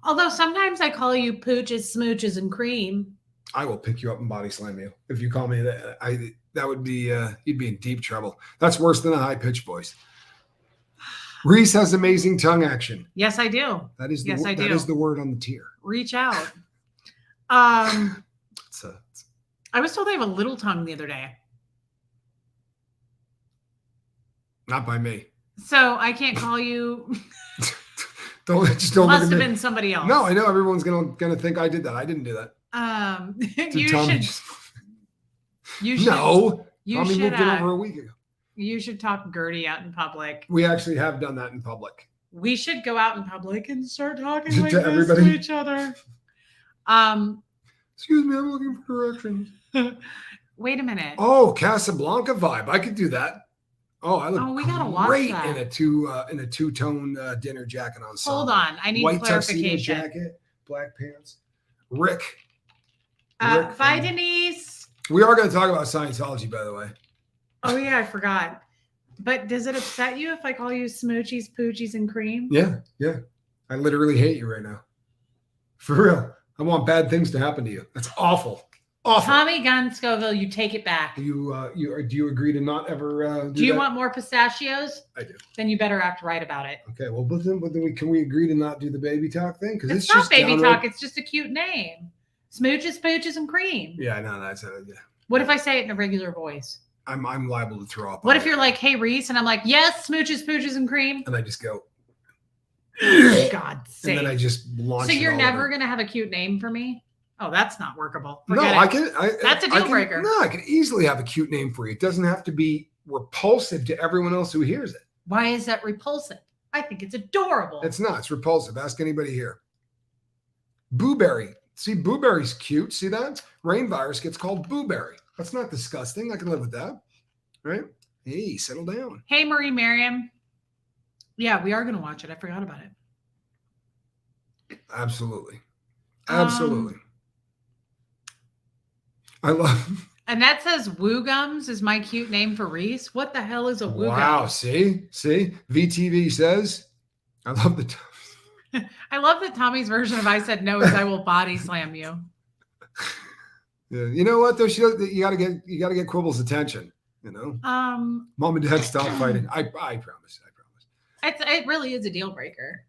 Although sometimes I call you pooches, smooches, and cream. I will pick you up and body slam you if you call me that. That would be you'd be in deep trouble. That's worse than a high pitched voice. Reese has amazing tongue action. Yes, I do. That is that is the word on the tier. Reach out. I was told I have a little tongue the other day. Not by me. So I can't call you. don't Must have been somebody else. No, I know everyone's gonna think I did that. I didn't do that. You should. No. You Tommy should. Moved in over a week ago. You should talk Gertie out in public. We actually have done that in public. We should go out in public and start talking like to this everybody. to each other. Excuse me, I'm looking for directions. Wait a minute. Oh, Casablanca vibe. I could do that. Oh, I look we gotta watch great that. in a two-tone dinner jacket on. Hold on, I need white clarification. tuxedo jacket, black pants. Rick. Bye, Denise. We are going to talk about Scientology, by the way. Oh yeah, I forgot. But does it upset you if I call you smoochies, poochies, and cream? Yeah. I literally hate you right now. For real. I want bad things to happen to you. That's awful. Awful. Tommy Gunn Scoville, you take it back. Do you agree to not ever do you want more pistachios? I do. Then you better act right about it. Okay, well, but then can we agree to not do the baby talk thing? Because it's not just baby talk. It's just a cute name. Smooches, pooches, and cream. Yeah, no, that's yeah. What if I say it in a regular voice? I'm liable to throw up. What if you're like, hey, Reese, and I'm like, yes, smooches, pooches, and cream, and I just go, God's sake. And then I just launch. So you're never gonna have a cute name for me? Oh, that's not workable. Forget no, I can. That's a deal breaker. No, I can easily have a cute name for you. It doesn't have to be repulsive to everyone else who hears it. Why is that repulsive? I think it's adorable. It's not. It's repulsive. Ask anybody here. Booberry. See, Booberry's cute. See that? Rain virus gets called Booberry. That's not disgusting. I can live with that. Right? Hey, settle down. Hey, Marie Merriam. Yeah, we are going to watch it. I forgot about it. Absolutely. I love. And that says Woo Gums is my cute name for Reese. What the hell is a Woo Gums? Wow. See? VTV says, I love the. I love that Tommy's version of I said no is I will body slam you. Yeah, you know what though? You gotta get Quibble's attention. You know, mom and dad stop fighting. I promise. It really is a deal breaker.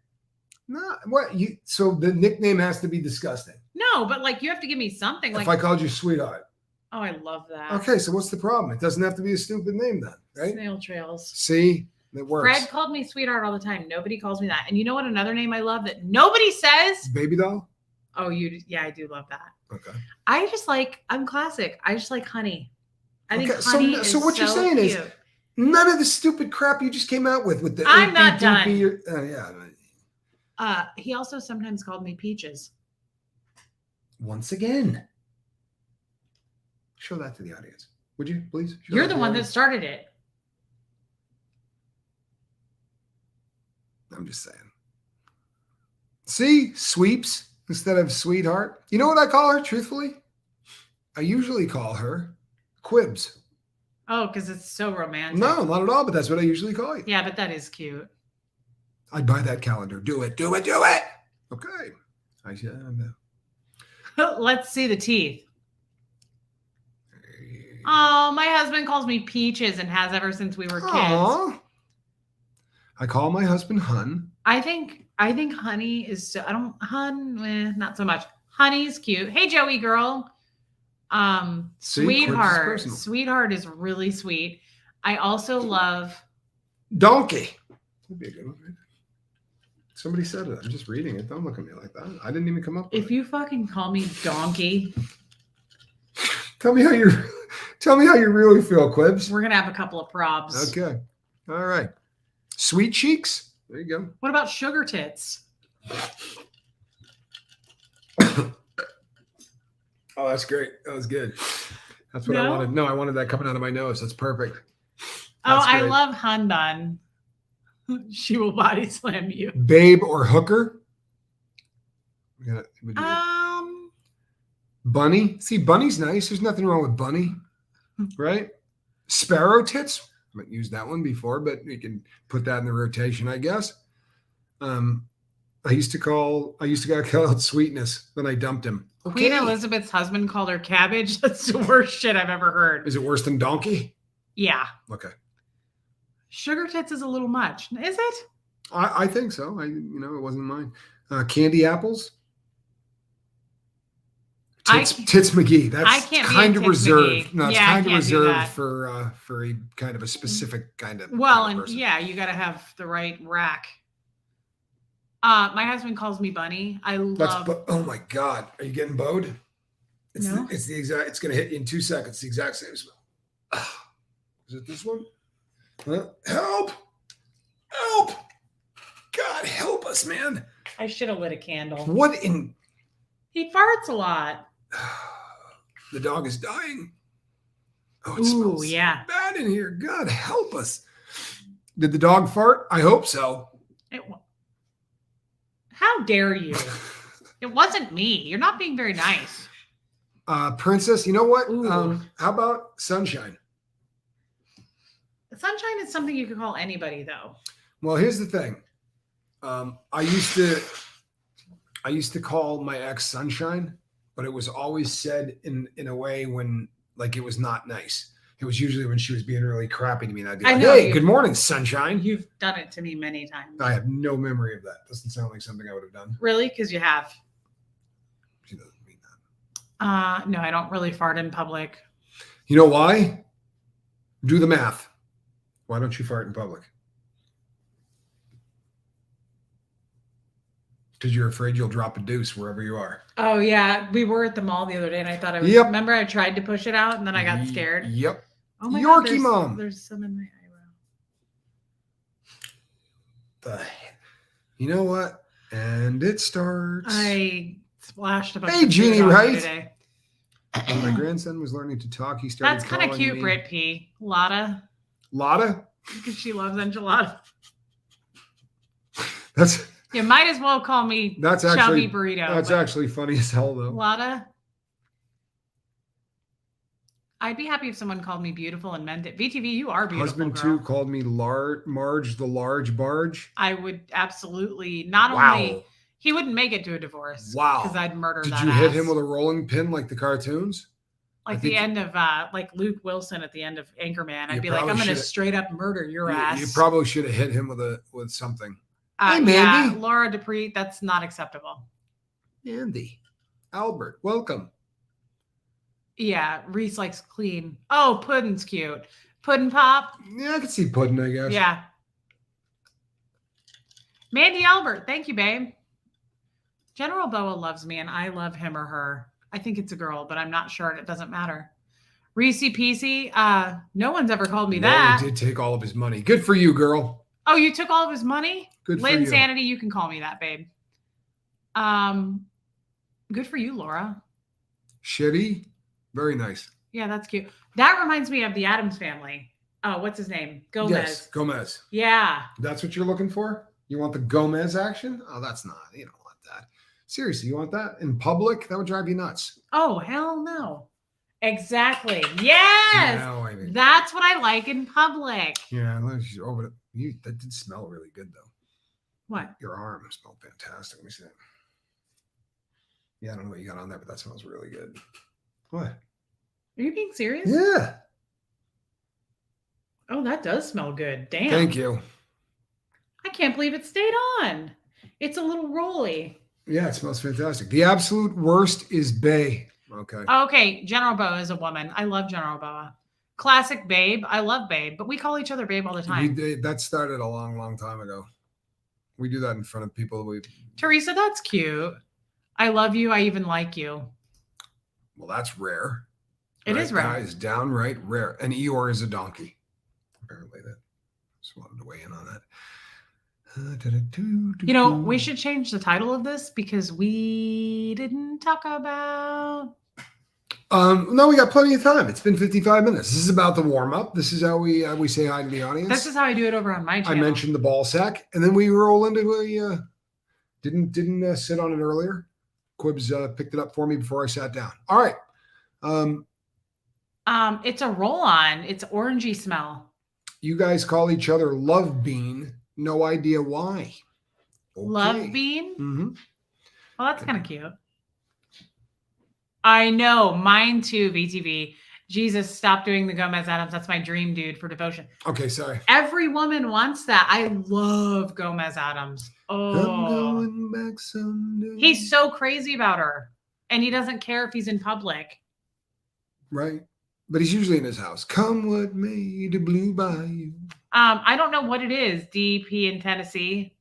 No, what you? So the nickname has to be disgusting. No, but like you have to give me something. Like if I called you sweetheart. Oh, I love that. Okay, so what's the problem? It doesn't have to be a stupid name then, right? Snail trails. See, it works. Fred called me sweetheart all the time. Nobody calls me that. And you know what? Another name I love that nobody says. Baby doll. Oh, yeah, I do love that. Okay. I'm classic. I just like honey. I think okay, honey so what you're saying cute. is none of the stupid crap you just came out with the. I'm not done. Yeah. He also sometimes called me Peaches. Once again. Show that to the audience. Would you please? You're the one that started it. I'm just saying. See, sweeps instead of sweetheart. You know what I call her, truthfully? I usually call her Quibs. Oh, because it's so romantic. No, not at all, but that's what I usually call you. Yeah, but that is cute. I'd buy that calendar. Do it. Okay. Let's see the teeth. Oh, my husband calls me Peaches and has ever since we were kids. Aww. I call my husband Hun. I think Honey is so, not so much. Honey's cute. Hey, Joey girl. Sweetheart. Sweetheart is really sweet. I also love Donkey. That'd be a good one, right? Somebody said it. I'm just reading it. Don't look at me like that. I didn't even come up with If you fucking call me donkey, Tell me how you really feel, Quibs. we're gonna have a couple of probs. Okay. All right. Sweet cheeks. There you go. What about sugar tits? Oh, that's great. That was good. That's what I No? wanted. No, I wanted that coming out of my nose. That's perfect. Oh, That's I great. love Handan. She will body slam you. Babe or hooker? Bunny? See, Bunny's nice. There's nothing wrong with Bunny, right? Sparrow tits? I haven't used that one before, but you can put that in the rotation, I guess. I used to get called Sweetness. Then I dumped him. Queen Elizabeth's husband called her cabbage. That's the worst shit I've ever heard. Is it worse than donkey? Yeah. Okay. Sugar tits is a little much. Is it? I think so. It wasn't mine. Candy apples. Tits McGee. That's kind of reserved. No, it's kind of reserved for a kind of a specific kind of. Well, kind of and person. yeah, you got to have the right rack. My husband calls me Bunny. I love. Oh my God, are you getting bowed? No. It's the exact. It's gonna hit you in 2 seconds. The exact same smell. Is it this one? Help! Help! God help us, man! I should have lit a candle. What in? He farts a lot. The dog is dying. Oh, it Ooh, smells yeah. bad in here. God help us. Did the dog fart? I hope so. How dare you? It wasn't me. You're not being very nice. Princess, you know what? Ooh. How about Sunshine? Sunshine is something you could call anybody, though. Well, here's the thing. I used to call my ex Sunshine, but it was always said in a way when like it was not nice. It was usually when she was being really crappy to me, and I'd be like, "Hey, good morning, Sunshine." You've done it to me many times. I have no memory of that. Doesn't sound like something I would have done. Really? Because you have. She doesn't mean that. No, I don't really fart in public. You know why? Do the math. Why don't you fart in public? Because you're afraid you'll drop a deuce wherever you are. Oh, yeah. We were at the mall the other day, and I thought I was. Yep. Remember, I tried to push it out, and then I got scared. Yep. Oh my Yorkie God, mom. There's some in my eyebrow. You know what? And it starts. I splashed a bunch Hey, of Jeannie, food on right? me today. When my grandson was learning to talk, he started. That's kind of cute, me... Brit P. Lotta. Lotta? Because she loves enchilada. That's. You might as well call me That's actually Chubby Burrito. That's actually funny as hell, though. Lotta. I'd be happy if someone called me beautiful and meant it. VTV, you are beautiful. Husband girl. 2 called me Marge the Large Barge. I would absolutely not Wow. only he wouldn't make it to a divorce. Wow. Because I'd murder Did that you hit ass. him with a rolling pin like the cartoons? Like the end of like Luke Wilson at the end of Anchorman. I'd be like, I'm gonna straight up murder your ass. You probably should have hit him with something. Hey, Yeah, Mandy. Laura Dupree, that's not acceptable. Andy. Albert, welcome. Yeah, Reese likes clean. Oh, Puddin's cute. Puddin' Pop. Yeah, I can see Puddin', I guess. Yeah. Mandy Albert, thank you, babe. General Boa loves me, and I love him or her. I think it's a girl, but I'm not sure, and it doesn't matter. Reese Peasy, no one's ever called me that. Did take all of his money. Good for you, girl. Oh, you took all of his money? Good for you. Linsanity, you can call me that, babe. Good for you, Laura. Shitty. Very nice. Yeah, that's cute. That reminds me of the Addams Family. Oh, what's his name? Gomez. Yes, Gomez. Yeah. That's what you're looking for? You want the Gomez action? Oh, that's not. You don't want that. Seriously, you want that in public? That would drive you nuts. Oh, hell no. Exactly. Yes. No, I mean, that's what I like in public. yeah, that did smell really good, though. What? Your arm smelled fantastic. Let me see that. Yeah, I don't know what you got on there, but that smells really good. What? Are you being serious? Yeah. Oh, that does smell good. Damn. Thank you. I can't believe it stayed on. It's a little rolly. Yeah, it smells fantastic. The absolute worst is Bay. Okay. Okay, General Boa is a woman. I love General Boa. Classic Babe. I love Babe, but we call each other Babe all the time. That started a long, long time ago. We do that in front of people. Teresa, that's cute. I love you. I even like you. Well, that's rare. It is rare. That is downright rare. And Eeyore is a donkey. Apparently, that just wanted to weigh in on that. You know, we should change the title of this because we didn't talk about. No, we got plenty of time. It's been 55 minutes. This is about the warm up. This is how we say hi to the audience. This is how I do it over on my channel. I mentioned the ball sack, and then we roll into a. Didn't sit on it earlier. Quibs picked it up for me before I sat down. All right. It's a roll-on. It's orangey smell. You guys call each other Love Bean. No idea why. Okay. Love Bean? Mm-hmm. Well, that's kind of cute. I know. Mine too, VTV. Jesus, stop doing the Gomez Adams. That's my dream dude for devotion. Okay, sorry. Every woman wants that. I love Gomez Adams. Oh, I'm going back someday. He's so crazy about her. And he doesn't care if he's in public. Right. But he's usually in his house. Come what may, the blue bayou. I don't know what it is. DP in Tennessee.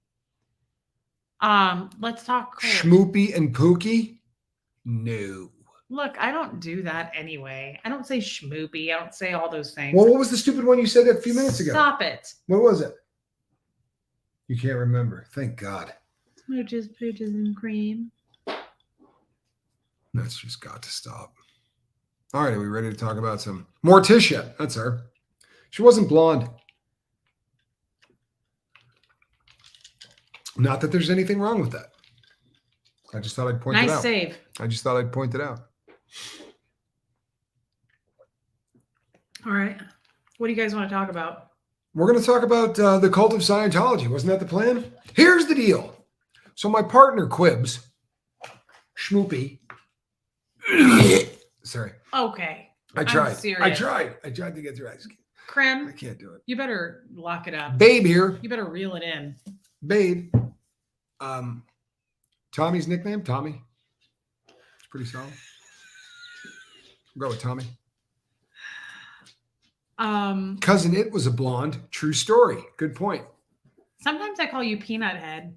Let's talk. Schmoopy and Pookie? No. Look, I don't do that anyway. I don't say schmoopy. I don't say all those things. Well, what was the stupid one you said a few minutes ago? Stop it. What was it? You can't remember. Thank God. Smooches, pooches, and cream. That's just got to stop. All right, are we ready to talk about some Morticia? That's her. She wasn't blonde. Not that there's anything wrong with that. I just thought I'd point it out. Nice save. I just thought I'd point it out. All right. What do you guys want to talk about? We're going to talk about the cult of Scientology. Wasn't that the plan? Here's the deal. So my partner, Quibs, Schmoopy. Sorry. Okay. I tried. I tried to get through it. Crim. I can't do it. You better lock it up. Babe here. You better reel it in. Babe. Tommy's nickname, Tommy. It's pretty solid. We'll go with Tommy. Cousin It was a blonde. True story. Good point. Sometimes I call you Peanut Head.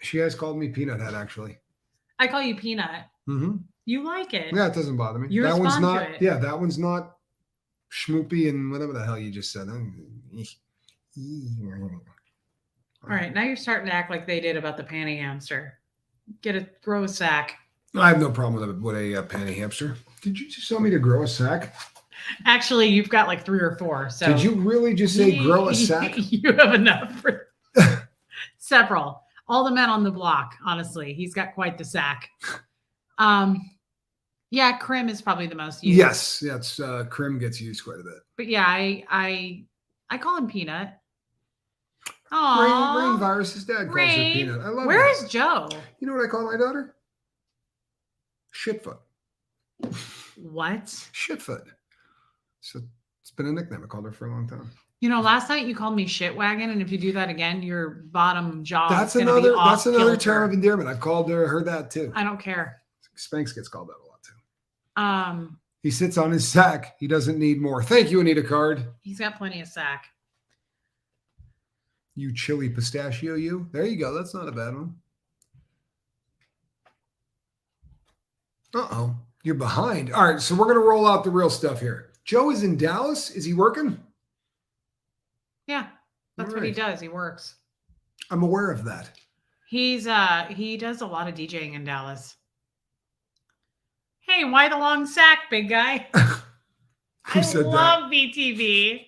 She has called me Peanut Head, actually. I call you Peanut. Mm-hmm. You like it. Yeah, it doesn't bother me. You that one's respond not. to it. Yeah, that one's not schmoopy and whatever the hell you just said. All right, now you're starting to act like they did about the panty hamster. Grow a sack. I have no problem with a panty hamster. Did you just tell me to grow a sack? Actually, you've got like 3 or 4. So did you really just say grow a sack? You have enough for several. All the men on the block, honestly. He's got quite the sack. Yeah, Crim is probably the most used. Yes, that's Crim gets used quite a bit. But yeah, I call him Peanut. Oh, Rain Virus's dad calls her Peanut. I love Where that. is Joe? You know what I call my daughter? Shitfoot. What? Shitfoot. So it's been a nickname. I called her for a long time. You know, last night you called me Shitwagon, and if you do that again, your bottom jaw. That's is gonna be off That's another kilter. term of endearment. I've called her that too. I don't care. Spanx gets called that a lot too. He sits on his sack. He doesn't need more. Thank you, Anita Card. He's got plenty of sack. You chili pistachio, you. There you go. That's not a bad one. Uh-oh. You're behind. All right, so we're going to roll out the real stuff here. Joe is in Dallas. Is he working? Yeah, that's what he does. He works. I'm aware of that. He does a lot of DJing in Dallas. Hey, why the long sack, big guy? Who said love VTV.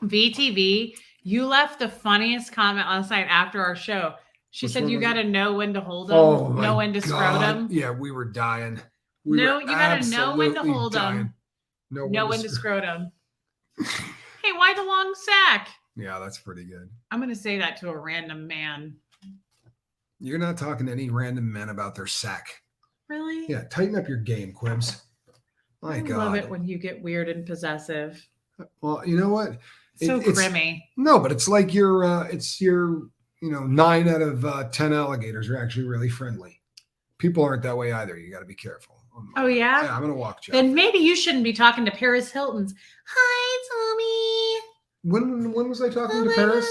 VTV, you left the funniest comment last night after our show. She said you got to know when to hold them, know when to scrot them. Yeah, we were dying. You got to know when to hold them, know when to scrot them. Hey, why the long sack? Yeah, that's pretty good. I'm going to say that to a random man. You're not talking to any random men about their sack. Really? Yeah, tighten up your game, Quibs. My God. I love it when you get weird and possessive. Well, you know what? So Crimmy. No, but it's like it's your 9 out of 10 alligators are actually really friendly. People aren't that way either. You got to be careful. Oh, yeah? Yeah, I'm going to walk you. Then maybe you shouldn't be talking to Paris Hilton's. Hi, Tommy. When was I talking to Paris?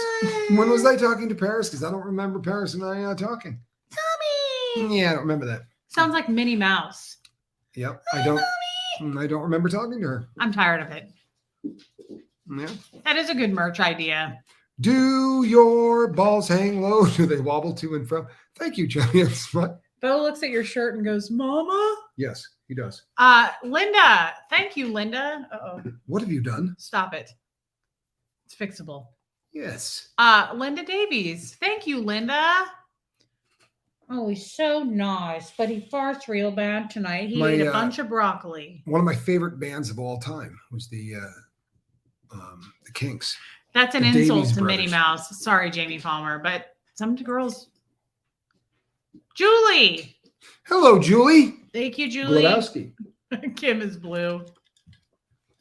When was I talking to Paris? Because I don't remember Paris and I talking. Tommy. Yeah, I don't remember that. Sounds like Minnie Mouse. Yep, I don't remember talking to her. I'm tired of it. Yeah. That is a good merch idea. Do your balls hang low? Do they wobble to and fro? Thank you, Johnny. Bo looks at your shirt and goes, Mama? Yes, he does. Linda. Thank you, Linda. Uh-oh. What have you done? Stop it. It's fixable. Yes. Linda Davies. Thank you, Linda. Oh, he's so nice, but he farts real bad tonight. He ate a bunch of broccoli. One of my favorite bands of all time was the Kinks. That's an insult to Minnie Mouse. Sorry, Jamie Palmer, but some girls. Julie. Hello, Julie. Thank you, Julie. Blodowski. Kim is blue.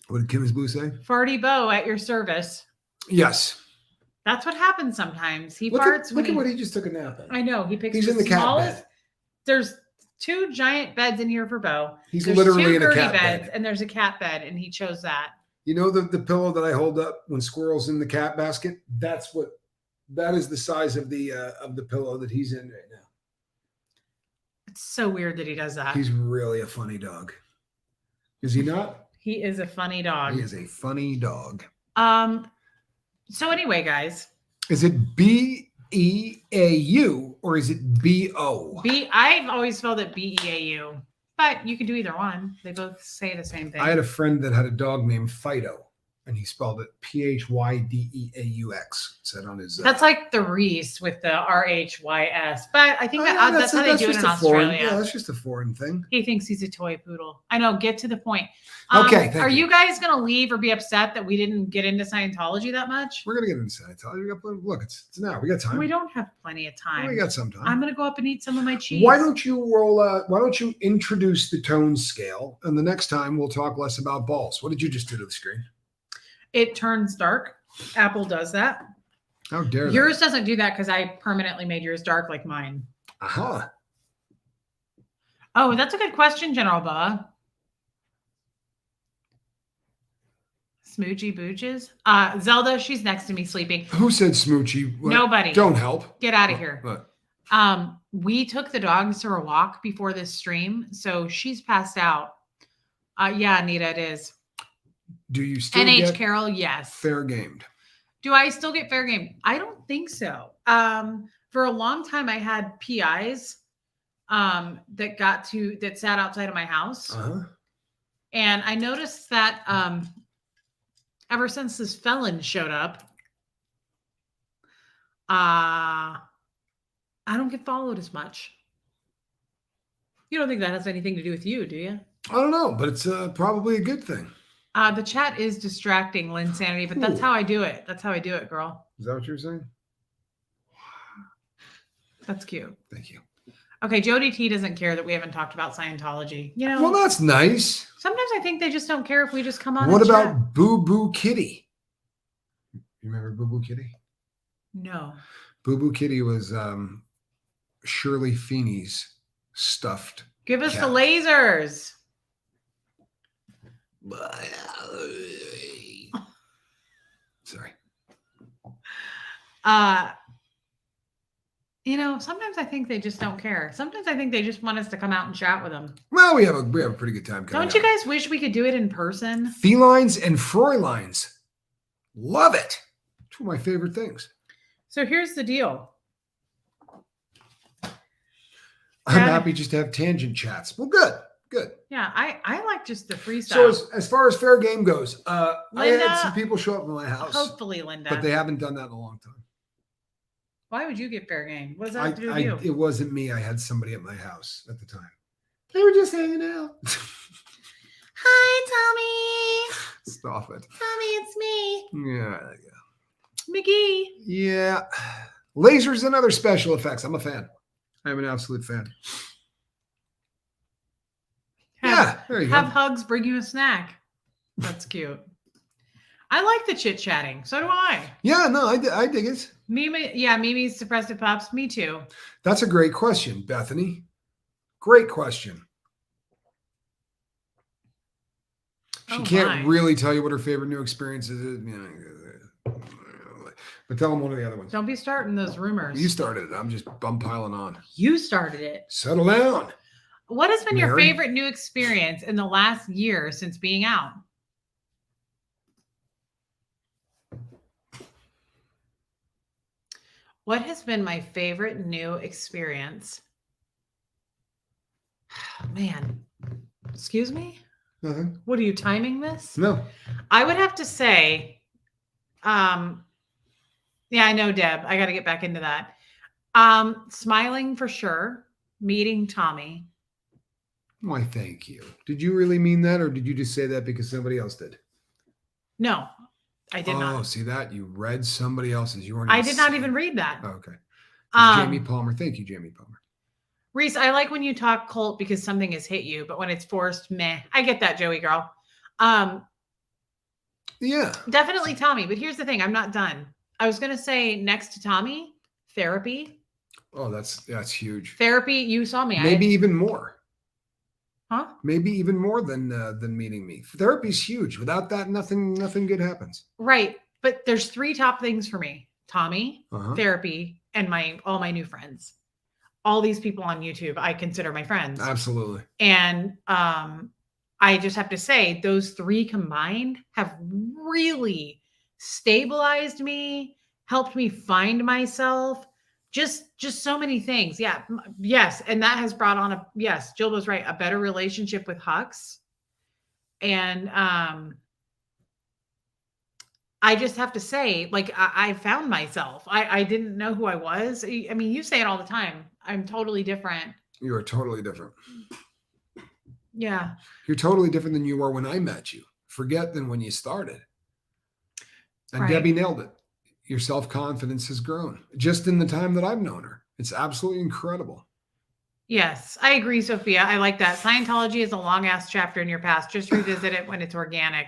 What did Kim is blue say? Farty Bo at your service. Yes. That's what happens sometimes. He look farts. Look at what he just took a nap in. I know. He's in the cat bed. There's 2 giant beds in here for Bo. He's literally in a cat beds, bed. And there's a cat bed, and he chose that. You know the pillow that I hold up when squirrel's in the cat basket? That is the size of the pillow that he's in right now. It's so weird that he does that. He's really a funny dog. Is he not? He is a funny dog. He is a funny dog. So anyway, guys. Is it B-E-A-U or is it B-O? I've always spelled it B-E-A-U, but you can do either one. They both say the same thing. I had a friend that had a dog named Fido, and he spelled it P-H-Y-D-E-A-U-X. Said on his. That's like the Reese with the R-H-Y-S, but I think that's how they do it in Australia. Yeah, that's just a foreign thing. He thinks he's a toy poodle. I know. Get to the point. Okay. Are you guys going to leave or be upset that we didn't get into Scientology that much? We're going to get into Scientology. Look, it's an hour. We got time. We don't have plenty of time. We got some time. I'm going to go up and eat some of my cheese. Why don't you introduce the tone scale, and the next time we'll talk less about balls. What did you just do to the screen? It turns dark. Apple does that. How dare they? Yours doesn't do that because I permanently made yours dark like mine. Aha. Oh, that's a good question, General Bubba. Smoochy Booches. Zelda, she's next to me sleeping. Who said smoochy? What? Nobody. Don't help. Get out of here. What? We took the dogs for a walk before this stream, so she's passed out. Yeah, Anita, it is. Do you still NH get Carol? Yes. fair gamed? Do I still get fair game? I don't think so. For a long time, I had PIs that sat outside of my house. Uh-huh. And I noticed that ever since this felon showed up, I don't get followed as much. You don't think that has anything to do with you, do you? I don't know, but it's probably a good thing. The chat is distracting, Linsanity, but that's how I do it. That's how I do it, girl. Is that what you're saying? That's cute. Thank you. Okay, Jody T doesn't care that we haven't talked about Scientology. You know, well, that's nice. Sometimes I think they just don't care if we just come on. What and about chat. Boo Boo Kitty? You remember Boo Boo Kitty? No. Boo Boo Kitty was Shirley Feeney's stuffed. Give us cat. the lasers. Sorry. Sometimes I think they just don't care. Sometimes I think they just want us to come out and chat with them. Well, we have a pretty good time coming. Don't you guys wish we could do it in person? Felines and Fräuleins. Love it. It's one of my favorite things. So here's the deal. I'm happy just to have tangent chats. Well, good. Yeah, I like just the freestyle. So as far as fair game goes, I Linda, had some people show up in my house. Hopefully, Linda. But they haven't done that in a long time. Why would you get fair game? What does that have to do with you? It wasn't me. I had somebody at my house at the time. They were just hanging out. Hi, Tommy. Stop it. Tommy, it's me. Yeah. McGee. Yeah. Lasers and other special effects. I'm a fan. I'm an absolute fan. There you go. Have hugs, bring you a snack. That's cute. I like the chit-chatting. So do I. Yeah, no, I dig it. Mimi's suppressive pups. Me too. That's a great question, Bethany. Great question. She can't really tell you what her favorite new experience is. But tell them one of the other ones. Don't be starting those rumors. You started it. I'm piling on. You started it. Settle down. What has been your Mary? favorite new experience in the last year since being out? What has been my favorite new experience? Man, excuse me? Nothing. What are you timing this? No. I would have to say, yeah, I know, Deb. I got to get back into that. Smiling for sure. Meeting Tommy. Why, thank you. Did you really mean that, or did you just say that because somebody else did? No, I did not. Oh, see that? You read somebody else's. You weren't. I did not even read that. Oh, okay. Jamie Palmer. Thank you, Jamie Palmer. Reese, I like when you talk cult because something has hit you, but when it's forced, meh. I get that, Joey girl. Yeah. Definitely Tommy. But here's the thing. I'm not done. I was going to say next to Tommy, therapy. Oh, that's huge. Therapy. You saw me. Maybe even more. Huh? Maybe even more than meeting me. Therapy's huge. Without that, nothing good happens. Right. But there's 3 top things for me. Tommy, therapy, and all my new friends. All these people on YouTube, I consider my friends. Absolutely. And I just have to say, those 3 combined have really stabilized me, helped me find myself, just so many things. Yeah. Yes. And that has brought on Jill was right, a better relationship with Hux. And I just have to say, like, I found myself. I didn't know who I was. I mean, you say it all the time. I'm totally different. You are totally different. Yeah. You're totally different than you were when I met you. Forget than when you started. And right. Debbie nailed it. Your self-confidence has grown just in the time that I've known her. It's absolutely incredible. Yes, I agree, Sophia. I like that. Scientology is a long-ass chapter in your past. Just revisit it when it's organic.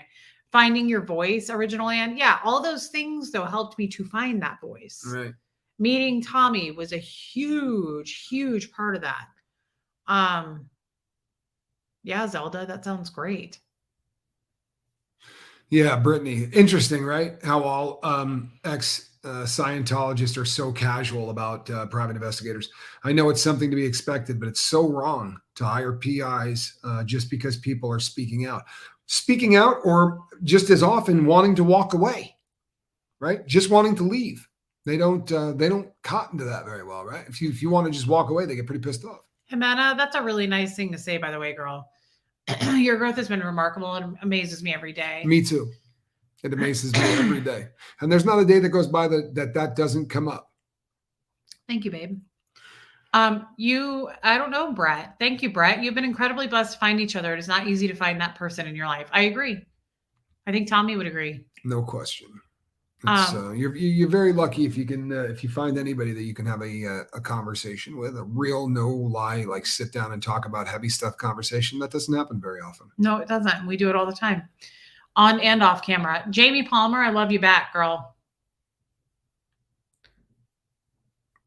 Finding your voice, original Ann. Yeah, all those things, though, helped me to find that voice. Right. Meeting Tommy was a huge, huge part of that. Yeah, Zelda, that sounds great. Yeah, Brittany. Interesting, right? How all ex-Scientologists are so casual about private investigators. I know it's something to be expected, but it's so wrong to hire PIs just because people are speaking out. Speaking out, or just as often wanting to walk away, right? Just wanting to leave. They don't cotton to that very well, right? If you want to just walk away, they get pretty pissed off. Jimena, that's a really nice thing to say, by the way, girl. Your growth has been remarkable and amazes me every day. Me too. It amazes me every day. And there's not a day that goes by that doesn't come up. Thank you, babe. I don't know, Brett. Thank you, Brett. You've been incredibly blessed to find each other. It is not easy to find that person in your life. I agree. I think Tommy would agree. No question. You're very lucky if you find anybody that you can have a conversation with, a real no lie, like sit down and talk about heavy stuff conversation. That doesn't happen very often. No, it doesn't. We do it all the time, on and off camera. Jamie Palmer, I love you back, girl.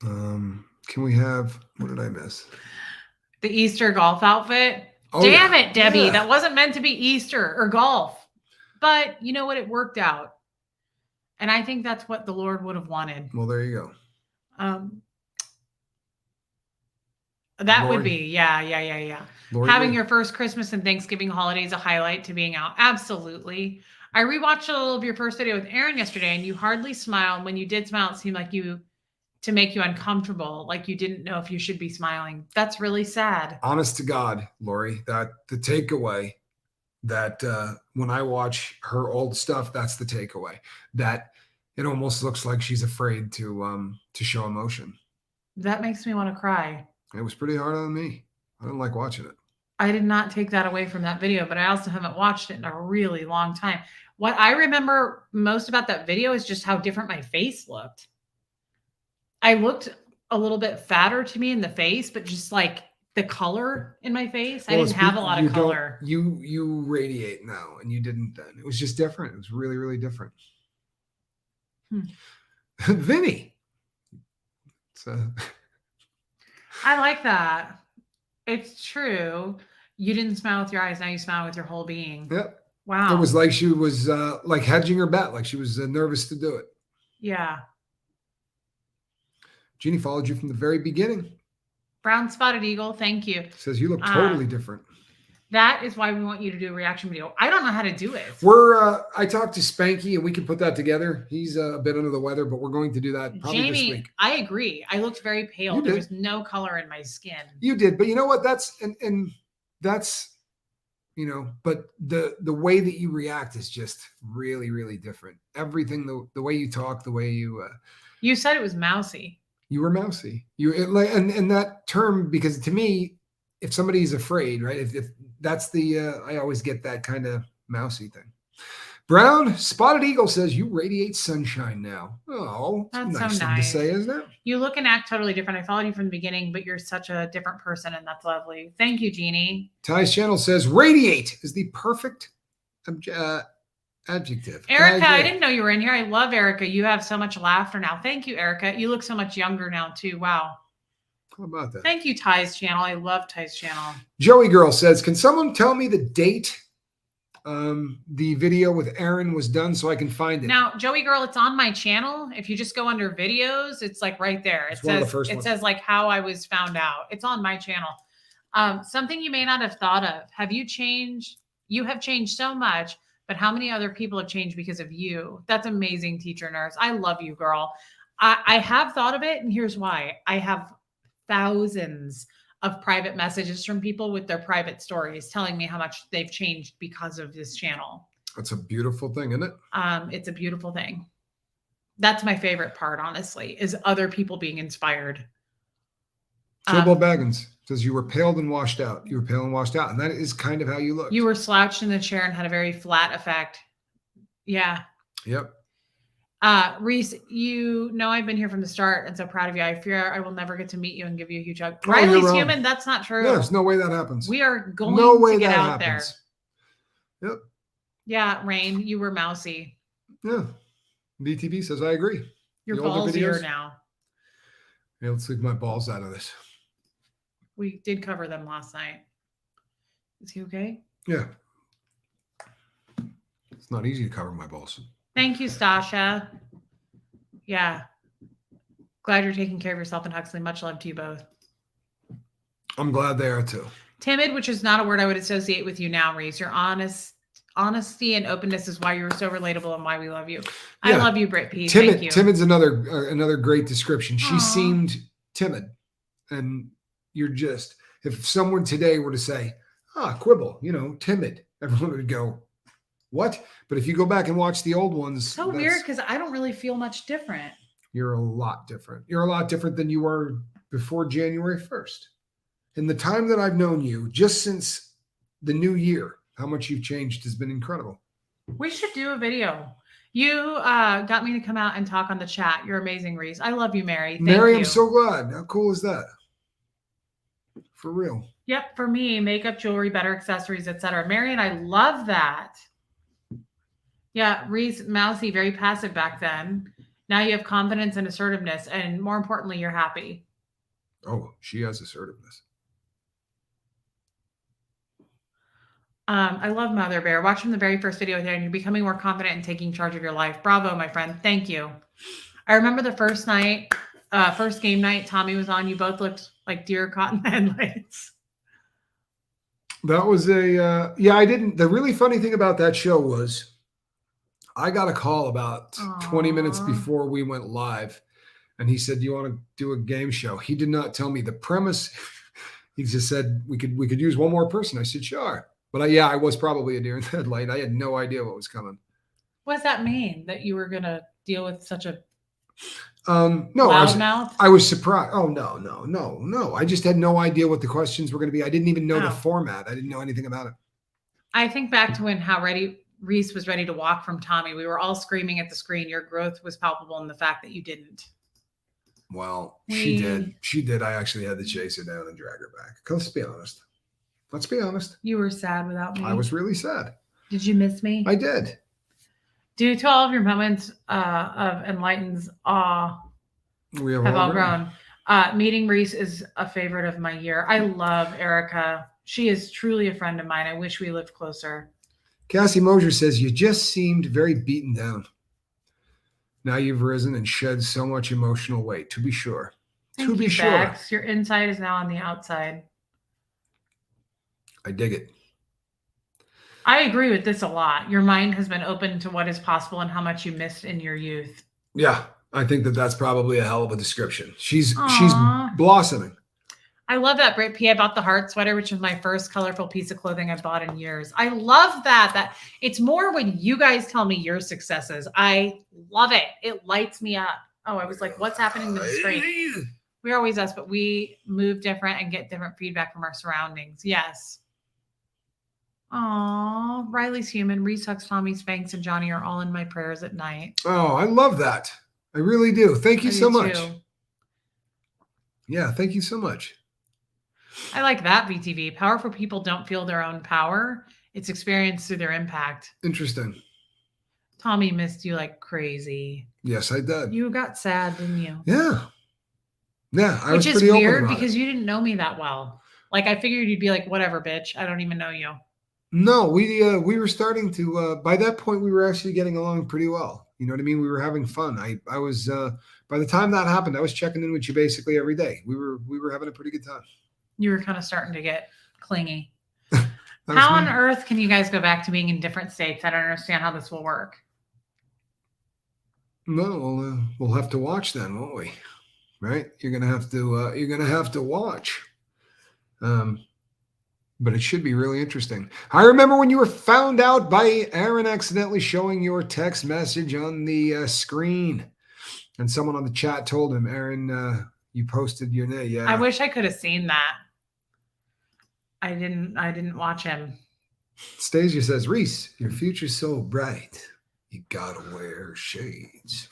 Can we have, what did I miss? The Easter golf outfit. Oh, damn it, Debbie. Yeah. That wasn't meant to be Easter or golf, but you know what? It worked out. And I think that's what the Lord would have wanted. Well, there you go. That Lord. Would be, yeah. Lord, having your first Christmas and Thanksgiving holidays a highlight to being out. Absolutely. I rewatched a little of your first video with Aaron yesterday, and you hardly smiled. When you did smile, it seemed like to make you uncomfortable, like you didn't know if you should be smiling. That's really sad. Honest to God, Lori, that the takeaway that when I watch her old stuff, that's the takeaway, that it almost looks like she's afraid to show emotion. That makes me want to cry. It was pretty hard on me. I didn't like watching it. I did not take that away from that video, but I also haven't watched it in a really long time. What I remember most about that video is just how different my face looked. I looked a little bit fatter to me in the face, but just like the color in my face, I didn't have a lot of color. You radiate now, and you didn't then. It was just different. It was really, really different. Vinny. I like that. It's true. You didn't smile with your eyes. Now you smile with your whole being. Yep. Wow. It was like she was like hedging her bet, like she was nervous to do it. Yeah. Jeannie followed you from the very beginning. Brown Spotted Eagle, thank you. Says you look totally different. That is why we want you to do a reaction video. I don't know how to do it. I talked to Spanky and we can put that together. He's a bit under the weather, but we're going to do that probably Jamie, this week. I agree. I looked very pale. There was no color in my skin. You did, but you know what? That's but the way that you react is just really, really different. Everything, the way you talk, the way you said it was mousy. You were mousy. And that term, because to me, if somebody's afraid, right? If that's I always get that kind of mousy thing. Brown Spotted Eagle says you radiate sunshine now. Oh, that's nice thing to say, isn't it? You look and act totally different. I followed you from the beginning, but you're such a different person, and that's lovely. Thank you, Jeannie. Ty's channel says radiate is the perfect adjective. Erica, I didn't know you were in here. I love Erica. You have so much laughter now. Thank you, Erica. You look so much younger now, too. Wow. How about that? Thank you, Ty's channel. I love Ty's channel. Joey Girl says, can someone tell me the date the video with Aaron was done so I can find it? Now, Joey Girl, it's on my channel. If you just go under videos, it's like right there. It says like how I was found out. It's on my channel. Something you may not have thought of. Have you changed? You have changed so much, but how many other people have changed because of you? That's amazing, teacher nurse. I love you, girl. I have thought of it, and here's why. I have thousands of private messages from people with their private stories telling me how much they've changed because of this channel. That's a beautiful thing, isn't it? It's a beautiful thing. That's my favorite part, honestly, is other people being inspired. Turbo Baggins says you were pale and washed out. You were pale and washed out. And that is kind of how you look. You were slouched in the chair and had a very flat effect. Yeah. Yep. Reese, you know I've been here from the start and so proud of you. I fear I will never get to meet you and give you a huge hug. Riley's human. That's not true. No, there's no way that happens. We are going to get out there. Yep. Yeah, Rain, you were mousy. Yeah. BTB says I agree. You're ballsier now. Yeah, let's leave my balls out of this. We did cover them last night. Is he okay? Yeah. It's not easy to cover my balls. Thank you, Stasha. Yeah. Glad you're taking care of yourself and Huxley. Much love to you both. I'm glad they are too. Timid, which is not a word I would associate with you now, Reese. Your honesty and openness is why you're so relatable and why we love you. Yeah. I love you, Britt P. Timid, thank you. Timid's another great description. She seemed timid. And you're just, if someone today were to say, quibble, timid, everyone would go, what? But if you go back and watch the old ones. So weird because I don't really feel much different. You're a lot different. You're a lot different than you were before January 1st. In the time that I've known you, just since the new year, how much you've changed has been incredible. We should do a video. You got me to come out and talk on the chat. You're amazing, Reese. I love you, Mary. Thank you. I'm so glad. How cool is that? For real. Yep. For me, makeup, jewelry, better accessories, etc. Mary and I love that. Yeah, Reese, mousy, very passive back then. Now you have confidence and assertiveness, and more importantly, you're happy. Oh, she has assertiveness. I love Mother Bear. Watch from the very first video there, and you're becoming more confident and taking charge of your life. Bravo, my friend. Thank you. I remember the first night, first game night, Tommy was on. You both looked like deer caught in the headlights. That was I didn't. The really funny thing about that show was I got a call about 20 minutes before we went live, and he said, "Do you want to do a game show?" He did not tell me the premise. He just said we could use one more person. I said, "Sure." But I was probably a deer in the headlight. I had no idea what was coming. What does that mean? That you were going to deal with such a loudmouth? I was surprised. Oh, no. I just had no idea what the questions were going to be. I didn't even know the format. I didn't know anything about it. I think back to when Reese was ready to walk from Tommy. We were all screaming at the screen. Your growth was palpable in the fact that you didn't. Well, she did. She did. I actually had to chase her down and drag her back. Let's be honest. Let's be honest. You were sad without me. I was really sad. Did you miss me? I did. Due to all of your moments of enlightened awe, we have all grown. Meeting Reese is a favorite of my year. I love Erica. She is truly a friend of mine. I wish we lived closer. Cassie Mosier says, you just seemed very beaten down. Now you've risen and shed so much emotional weight, to be sure. Thank you, Bex. Your inside is now on the outside. I dig it. I agree with this a lot. Your mind has been open to what is possible and how much you missed in your youth. Yeah, I think that's probably a hell of a description. She's blossoming. I love that, Britt P. I bought the heart sweater, which is my first colorful piece of clothing I've bought in years. I love that. That it's more when you guys tell me your successes. I love it. It lights me up. Oh, I was like, what's happening to the screen? We always us, but we move different and get different feedback from our surroundings. Yes. Oh, Riley's human. Reese Hucks, Tommy Spanks, and Johnny are all in my prayers at night. Oh, I love that. I really do. Thank you so much. Yeah, thank you so much. I like that, VTV. Powerful people don't feel their own power. It's experienced through their impact. Interesting. Tommy missed you like crazy. Yes, I did. You got sad, didn't you? Yeah. Yeah, I was pretty open about it. Which is weird because you didn't know me that well. Like, I figured you'd be like, whatever, bitch. I don't even know you. No, we were starting to, by that point, we were actually getting along pretty well. You know what I mean? We were having fun. I was, by the time that happened, I was checking in with you basically every day. We were having a pretty good time. You were kind of starting to get clingy. How on earth can you guys go back to being in different states? I don't understand how this will work. No, we'll have to watch then, won't we? Right? You're gonna have to watch. But it should be really interesting. I remember when you were found out by Aaron accidentally showing your text message on the screen, and someone on the chat told him, Aaron, you posted your name. Yeah. I wish I could have seen that. I didn't watch him. Stasia says, Reese, your future's so bright. You gotta wear shades.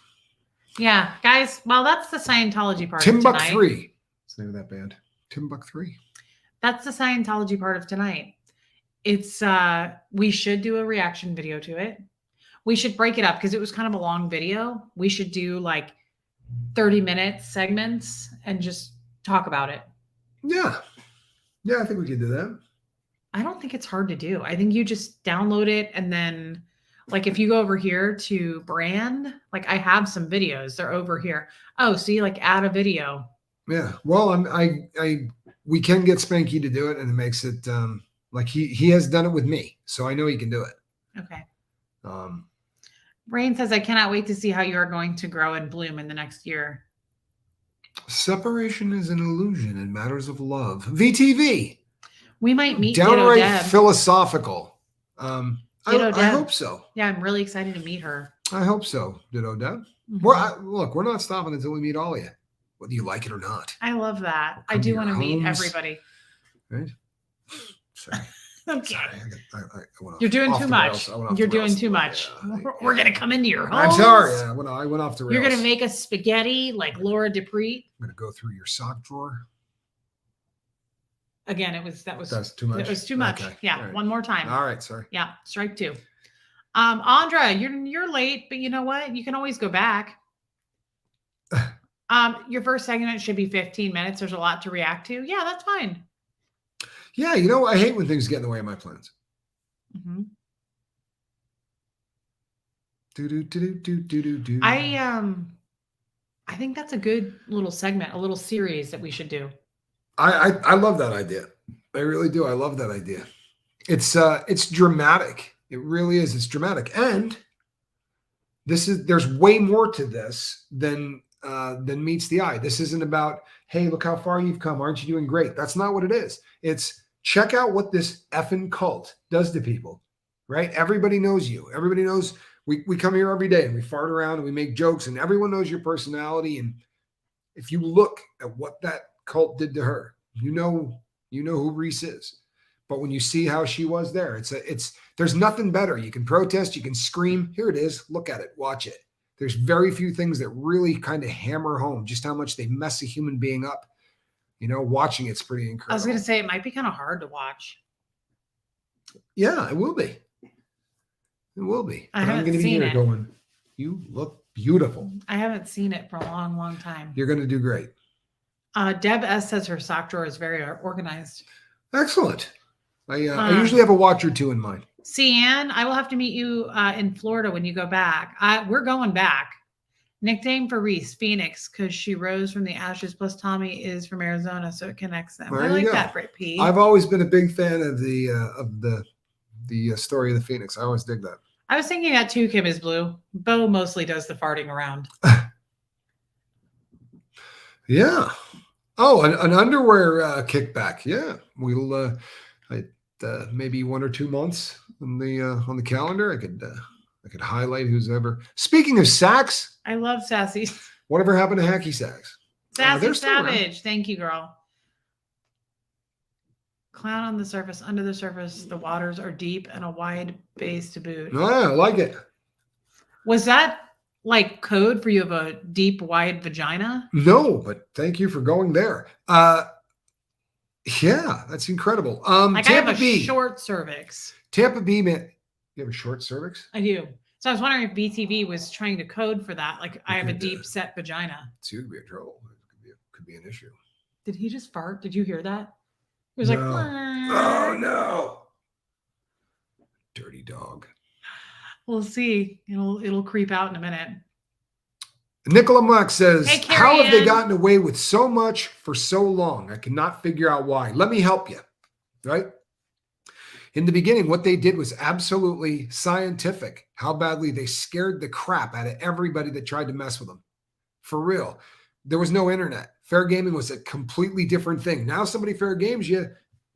Yeah, guys. Well, that's the Scientology part. Timbuk 3. What's the name of that band? Timbuk 3. That's the Scientology part of tonight. It's we should do a reaction video to it. We should break it up because it was kind of a long video. We should do like 30-minute segments and just talk about it. Yeah. Yeah, I think we could do that. I don't think it's hard to do. I think you just download it and then, like, if you go over here to brand, like I have some videos, they're over here. Oh, see, like add a video. Yeah. Well, we can get Spanky to do it, and it makes it like he has done it with me, so I know he can do it. Okay. Rain says, I cannot wait to see how you are going to grow and bloom in the next year. Separation is an illusion in matters of love. VTV. We might meet downright philosophical. I hope so. Yeah, I'm really excited to meet her. I hope so. Ditto Deb. Mm-hmm. Look, we're not stopping until we meet all of you, whether you like it or not. I love that. I do want to meet everybody. Right? Sorry. Okay. Sorry. You're doing too much. You're doing too much. We're going to come into your home. I'm sorry. I went off the rails. You're going to make us spaghetti like Laura Dupree. I'm going to go through your sock drawer. Again, that's too much. It was too much. Okay. Yeah. Right. One more time. All right. Sorry. Yeah. Strike 2. Andra, you're late, but you know what? You can always go back. Your first segment should be 15 minutes. There's a lot to react to. Yeah, that's fine. Yeah, I hate when things get in the way of my plans. Mm-hmm. Do. I think that's a good little segment, a little series that we should do. I love that idea. I really do. I love that idea. It's dramatic. It really is. It's dramatic, and there's way more to this than meets the eye. This isn't about, hey, look how far you've come. Aren't you doing great? That's not what it is. It's check out what this effing cult does to people, right? Everybody knows you. Everybody knows we come here every day and we fart around and we make jokes and everyone knows your personality. And if you look at what that cult did to her, you know who Reese is. But when you see how she was there, there's nothing better. You can protest, you can scream. Here it is. Look at it. Watch it. There's very few things that really kind of hammer home just how much they mess a human being up. Watching it's pretty incredible. I was going to say it might be kind of hard to watch. Yeah, it will be. It will be. I'm going to be here going, you look beautiful. I haven't seen it for a long, long time. You're going to do great. Deb S says her sock drawer is very organized. Excellent. I usually have a watch or two in mind. Cian, I will have to meet you in Florida when you go back. We're going back. Nickname for Reese, Phoenix, because she rose from the ashes. Plus, Tommy is from Arizona, so it connects them. I like that, Britt P. I've always been a big fan of the story of the Phoenix. I always dig that. I was thinking that too. Kim is blue. Bo mostly does the farting around. Yeah. Oh, an underwear kickback. Yeah, we'll maybe 1 or 2 months on the calendar. I could highlight who's ever. Speaking of sacks, I love Sassy. Whatever happened to Hacky Sacks? Sassy Savage. Thank you, girl. Clown on the surface, under the surface, the waters are deep and a wide base to boot. Oh, yeah, I like it. Was that like code for you have a deep, wide vagina? No, but thank you for going there. Yeah, that's incredible. Like Tampa I have a short cervix. Tampa B, man. You have a short cervix? I do. So I was wondering if BTV was trying to code for that. Like I have a deep set vagina. So you could be in trouble. It could be an issue. Did he just fart? Did you hear that? It was like, oh no. Dirty dog. We'll see. It'll creep out in a minute. Nicola Mock says, hey, how have they gotten away with so much for so long? I cannot figure out why. Let me help you. Right? In the beginning, what they did was absolutely scientific. How badly they scared the crap out of everybody that tried to mess with them. For real. There was no internet. Fair gaming was a completely different thing. Now somebody fair games you.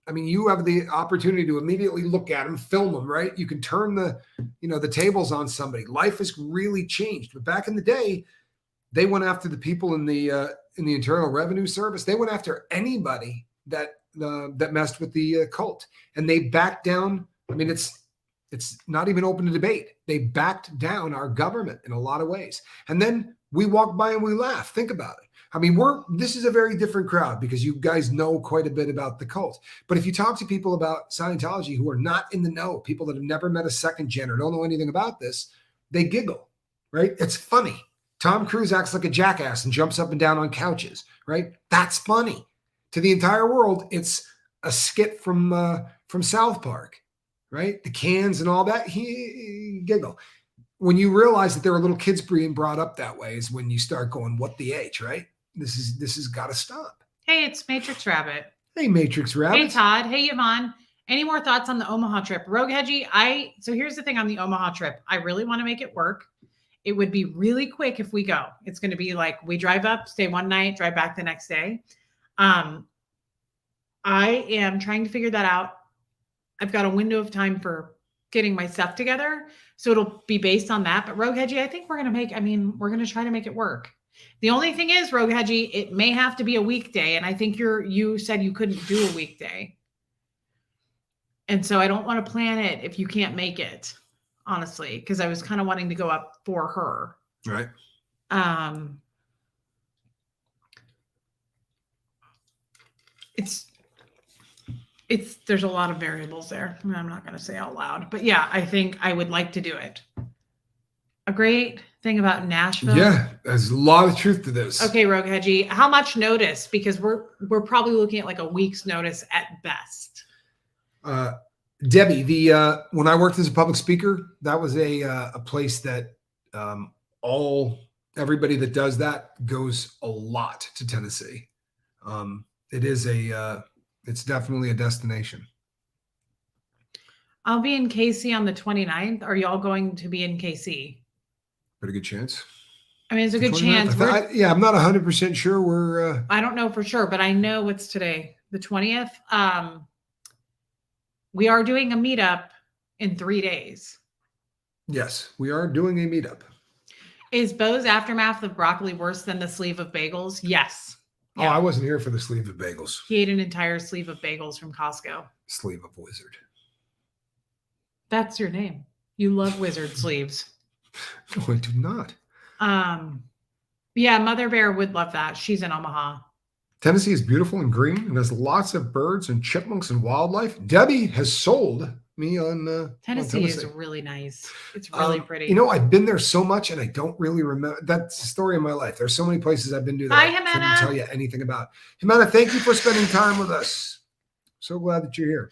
I mean, you have the opportunity to immediately look at them, film them, right? You can turn the tables on somebody. Life has really changed. But back in the day, they went after the people in the Internal Revenue Service. They went after anybody that messed with the cult, and they backed down. I mean, it's not even open to debate. They backed down our government in a lot of ways, and then we walk by and we laugh. Think about it. I mean, this is a very different crowd because you guys know quite a bit about the cult. But if you talk to people about Scientology who are not in the know, people that have never met a second gen or don't know anything about this, they giggle, right? It's funny. Tom Cruise acts like a jackass and jumps up and down on couches, right? That's funny. To the entire world, it's a skit from South Park, right? The cans and all that, he giggle. When you realize that there are little kids being brought up that way is when you start going, what the H, right? This has got to stop. Hey, it's Matrix Rabbit. Hey, Matrix Rabbit. Hey, Todd. Hey, Yvonne. Any more thoughts on the Omaha trip? Rogue Hedgie, so here's the thing on the Omaha trip. I really want to make it work. It would be really quick if we go. It's going to be like we drive up, stay one night, drive back the next day. I am trying to figure that out. I've got a window of time for getting my stuff together. So it'll be based on that. But Rogue Hedgie, I think we're going to try to make it work. The only thing is, Rogue Hedgie, it may have to be a weekday. And I think you said you couldn't do a weekday. And so I don't want to plan it if you can't make it, honestly, because I was kind of wanting to go up for her. Right. There's a lot of variables there. I mean, I'm not going to say out loud, but yeah, I think I would like to do it. A great thing about Nashville. Yeah, there's a lot of truth to this. Okay, Rogue Hedgie, how much notice? Because we're probably looking at like a week's notice at best. Debbie, when I worked as a public speaker, that was a place that everybody that does that goes a lot to Tennessee. It's definitely a destination. I'll be in KC on the 29th. Are y'all going to be in KC? Pretty good chance. I mean, it's a good chance. I'm not 100% sure. I don't know for sure, but I know what's today, the 20th. We are doing a meetup in 3 days. Yes, we are doing a meetup. Is Bo's aftermath of broccoli worse than the sleeve of bagels? Yes. Oh, yeah. I wasn't here for the sleeve of bagels. He ate an entire sleeve of bagels from Costco. Sleeve of wizard. That's your name. You love wizard sleeves. No, I do not. Yeah, Mother Bear would love that. She's in Omaha. Tennessee is beautiful and green and has lots of birds and chipmunks and wildlife. Debbie has sold me on Tennessee is really nice. It's really pretty. You know, I've been there so much and I don't really remember. That's the story of my life. There's so many places I've been to that I couldn't tell you anything about. Jimena, thank you for spending time with us. So glad that you're here.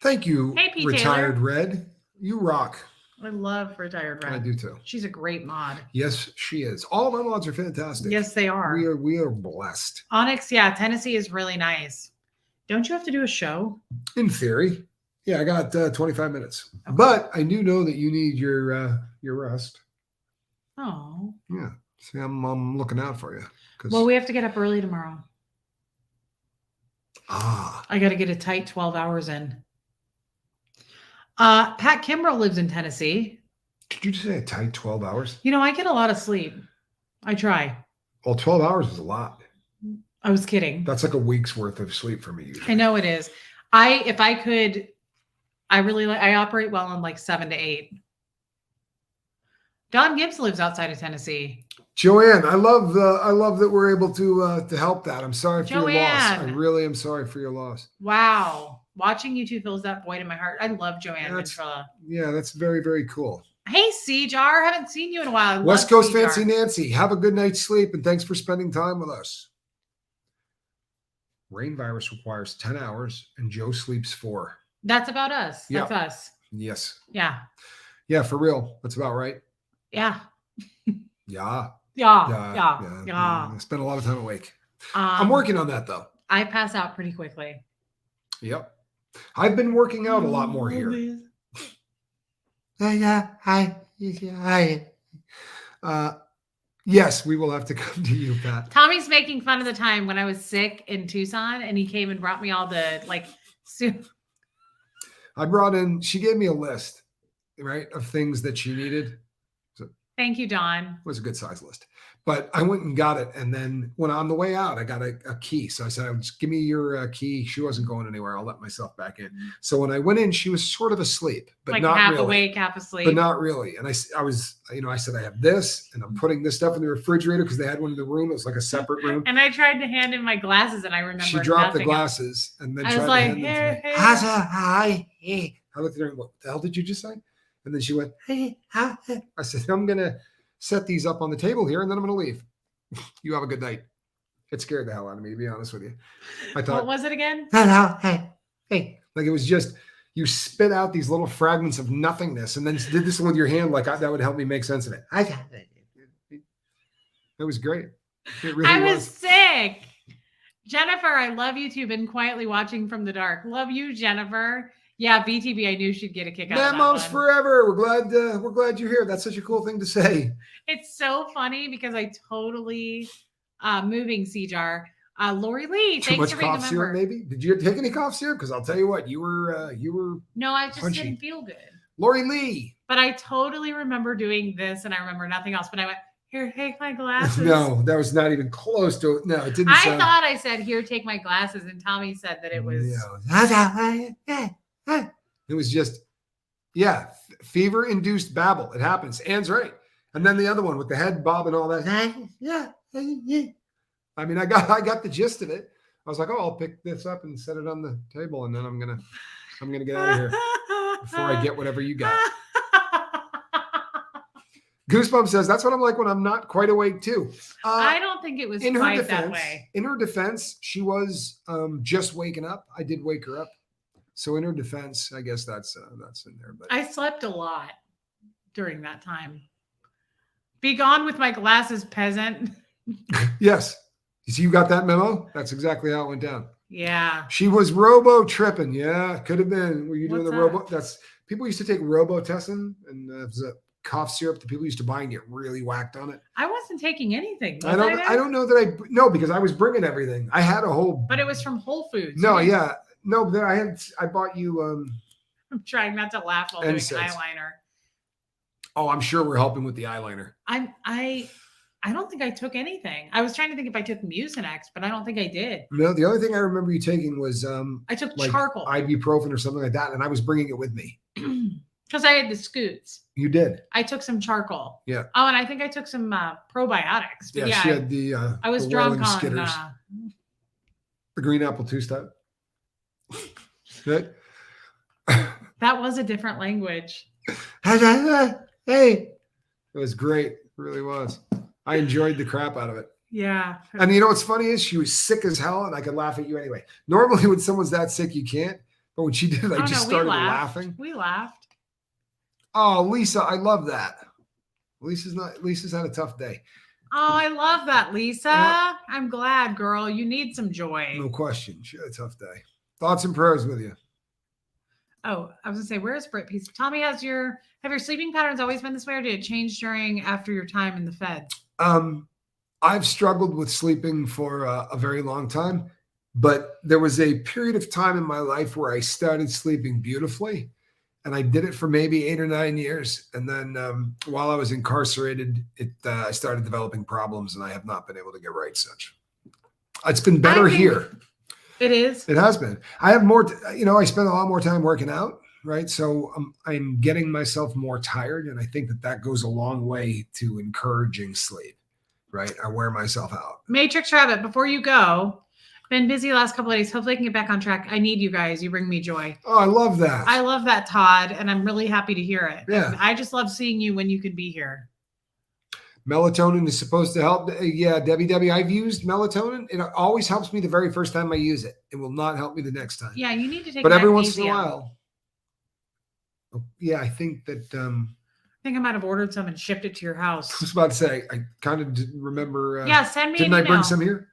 Thank you, Hey, P. Retired Taylor. Red. You rock. I love Retired Red. I do too. She's a great mod. Yes, she is. All of our mods are fantastic. Yes, they are. We are blessed. Onyx, yeah, Tennessee is really nice. Don't you have to do a show? In theory. Yeah, I got 25 minutes. Okay. But I do know that you need your rest. Oh. Yeah. See, I'm looking out for you. Well, we have to get up early tomorrow. I got to get a tight 12 hours in. Pat Kimbrell lives in Tennessee. Did you just say a tight 12 hours? I get a lot of sleep. I try. Well, 12 hours is a lot. I was kidding. That's like a week's worth of sleep for me usually. I know it is. If I could, I operate well on like 7 to 8. Don Gibbs lives outside of Tennessee. Joanne, I love that we're able to help that. I'm sorry for your loss. I really am sorry for your loss. Wow. Watching you two fills that void in my heart. I love Joanne Ventrella. Yeah, that's very, very cool. Hey, C-Jar. Haven't seen you in a while. West Coast Fancy Nancy. Have a good night's sleep and thanks for spending time with us. Rain virus requires 10 hours and Joe sleeps 4. That's about us. Yep. That's us. Yes. Yeah. Yeah, for real. That's about right. Yeah. Yeah. Yeah. I spent a lot of time awake. I'm working on that though. I pass out pretty quickly. Yep. I've been working out a lot more here. Yes, we will have to come to you, Pat. Tommy's making fun of the time when I was sick in Tucson and he came and brought me all the soup. She gave me a list, right, of things that she needed. So thank you, Dawn. It was a good size list. But I went and got it. And then when on the way out, I got a key. So I said, just give me your key. She wasn't going anywhere. I'll let myself back in. So when I went in, she was sort of asleep, but not half really. Awake, half asleep. But not really. And I said, I have this and I'm putting this stuff in the refrigerator because they had one in the room. It was like a separate room. And I tried to hand in my glasses and I remember she dropped the glasses and then I was like, hey. I looked at her and what the hell did you just say? And then she went, hey, hi. I said, I'm going to set these up on the table here and then I'm going to leave. You have a good night. It scared the hell out of me, to be honest with you. I thought, what was it again? Hello, hey. Like it was just, you spit out these little fragments of nothingness and then did this with your hand like that would help me make sense of it. It was great. It really I was sick. Jennifer, I love you too. Been quietly watching from the dark. Love you, Jennifer. Yeah, BTB, I knew she'd get a kick out of that Mom's one. forever. We're glad you're here. That's such a cool thing to say. It's so funny because I totally moving C-Jar. Lori Lee, too thanks much for being a cough member. syrup, maybe? Did you take any cough syrup? Because I'll tell you what, you were. No, I just punchy. didn't feel good. Lori Lee. But I totally remember doing this, and I remember nothing else. But I went, here, take my glasses. No, that was not even close to it. No, it didn't. I thought I said, here, take my glasses, and Tommy said that it was. It was just, fever-induced babble. It happens. Anne's right. And then the other one with the head bob and all that. I mean, I got the gist of it. I was like, oh, I'll pick this up and set it on the table, and then I'm gonna get out of here before I get whatever you got. Goosebumps says that's what I'm like when I'm not quite awake too. I don't think it was quite that way. In her defense, she was just waking up. I did wake her up. So in her defense, I guess that's in there. But I slept a lot during that time. Be gone with my glasses, peasant. Yes. So you got that memo? That's exactly how it went down. Yeah. She was robo tripping. Yeah, could have been. Were you doing What's the robo? That's people used to take Robitussin and it was a cough syrup that people used to buy and get really whacked on it. I wasn't taking anything. I don't know that no, because I was bringing everything. I had a whole. But it was from Whole Foods. No, yeah. No, I bought you I'm trying not to laugh while doing eyeliner. Oh, I'm sure we're helping with the eyeliner. I don't think I took anything. I was trying to think if I took Mucinex, but I don't think I did. No, the only thing I remember you taking was I took charcoal, ibuprofen or something like that, and I was bringing it with me because I had the scoots. You did. I took some charcoal. Yeah. Oh, and I think I took some probiotics. But she had the. I was drunk on the green apple two-step. Good. That was a different language. Hey, it was great. It really was. I enjoyed the crap out of it. Yeah. And you know what's funny is she was sick as hell and I could laugh at you anyway. Normally when someone's that sick, you can't. But when she did, I just started laughing. We laughed. Oh, Lisa, I love that. Lisa's had a tough day. Oh, I love that, Lisa. Yeah. I'm glad, girl. You need some joy. No question. She had a tough day. Thoughts and prayers with you. Oh, I was gonna say, where's Brit Piece? Tommy, have your sleeping patterns always been this way, or did it change after your time in the Fed? I've struggled with sleeping for a very long time, but there was a period of time in my life where I started sleeping beautifully. And I did it for maybe 8 or 9 years. And then while I was incarcerated, I started developing problems, and I have not been able to get right since. It's been better here. It is. It has been. I have more, I spend a lot more time working out, right? So I'm getting myself more tired. And I think that goes a long way to encouraging sleep, right? I wear myself out. Matrix Rabbit, before you go, been busy last couple of days. Hopefully I can get back on track. I need you guys. You bring me joy. Oh, I love that. I love that, Todd, and I'm really happy to hear it. Yeah. And I just love seeing you when you can be here. Melatonin is supposed to help. Yeah, Debbie, I've used melatonin. It always helps me the very first time I use it. It will not help me the next time. Yeah, you need to take. But every once in a while. Yeah, I think that. I think I might have ordered some and shipped it to your house. I was about to say, I kind of remember. Yeah, send me. Didn't I bring some here?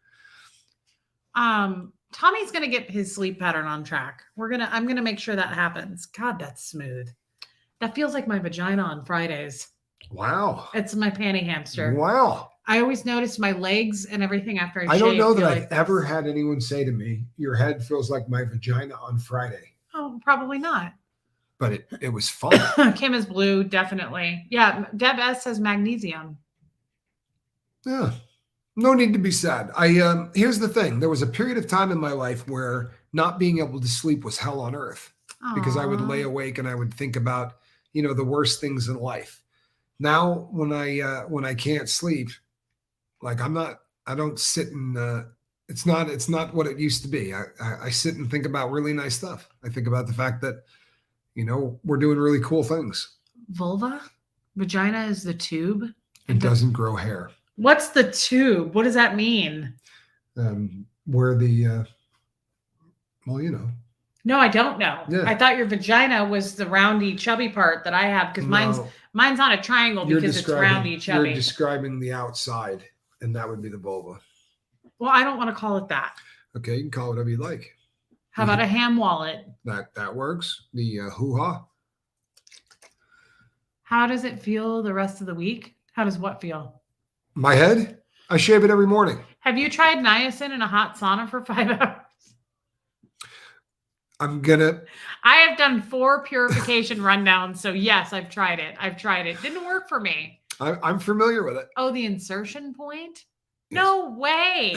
Tommy's gonna get his sleep pattern on track. I'm gonna make sure that happens. God, that's smooth. That feels like my vagina on Fridays. Wow. It's my panty hamster. Wow. I always notice my legs and everything after I shave. I don't know that I've ever had anyone say to me, your head feels like my vagina on Friday. Oh, probably not. But it was fun. Kim is blue, definitely. Yeah, Deb S says magnesium. Yeah. No need to be sad. Here's the thing. There was a period of time in my life where not being able to sleep was hell on earth. Aww. Because I would lay awake and I would think about, the worst things in life. Now, when I can't sleep, like I don't sit and it's not what it used to be. I sit and think about really nice stuff. I think about the fact that, we're doing really cool things. Vulva? Vagina is the tube? It doesn't grow hair. What's the tube? What does that mean? Where the, No, I don't know. Yeah. I thought your vagina was the roundy, chubby part that I have because mine's not a triangle because it's roundy, chubby. You're describing the outside, and that would be the vulva. Well, I don't want to call it that. Okay, you can call it whatever you like. How about a ham wallet? That works. The hoo-ha. How does it feel the rest of the week? How does what feel? My head? I shave it every morning. Have you tried niacin in a hot sauna for 5 hours? I have done 4 purification rundowns. So yes, I've tried it. Didn't work for me. I'm familiar with it. Oh, the insertion point? Yes. No way.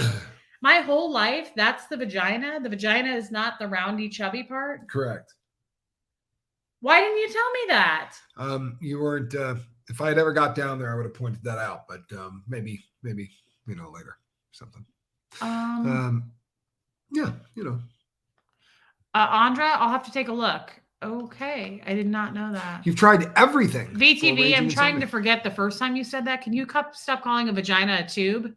My whole life, that's the vagina. The vagina is not the roundy, chubby part. Correct. Why didn't you tell me that? You weren't, if I had ever got down there, I would have pointed that out, but maybe, later something. Yeah, Andra, I'll have to take a look. Okay. I did not know that. You've tried everything. VTV, I'm trying to forget the first time you said that. Can you stop calling a vagina a tube?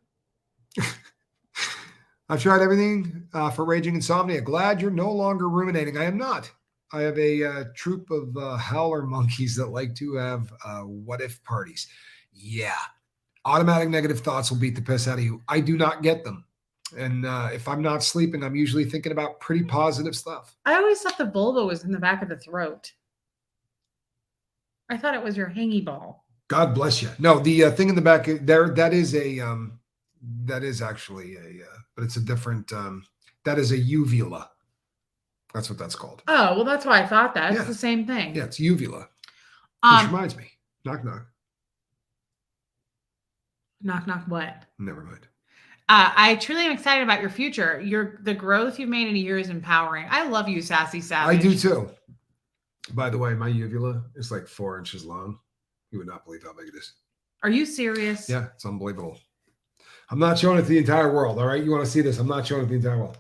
I've tried everything for raging insomnia. Glad you're no longer ruminating. I am not. I have a troop of howler monkeys that like to have what-if parties. Yeah. Automatic negative thoughts will beat the piss out of you. I do not get them. And if I'm not sleeping, I'm usually thinking about pretty positive stuff. I always thought the vulva was in the back of the throat. I thought it was your hangy ball. God bless you. No, the thing in the back there, that is actually but it's a different, that is a uvula. That's what that's called. Oh, well, that's why I thought that. It's the same thing. Yeah, it's uvula. Which reminds me. Knock, knock. Knock, knock what? Never mind. I truly am excited about your future. The growth you've made in a year is empowering. I love you, Sassy Savage. I do too. By the way, my uvula is like 4 inches long. You would not believe how big it is. Are you serious? Yeah, it's unbelievable. I'm not showing it to the entire world. All right, you want to see this? I'm not showing it to the entire world.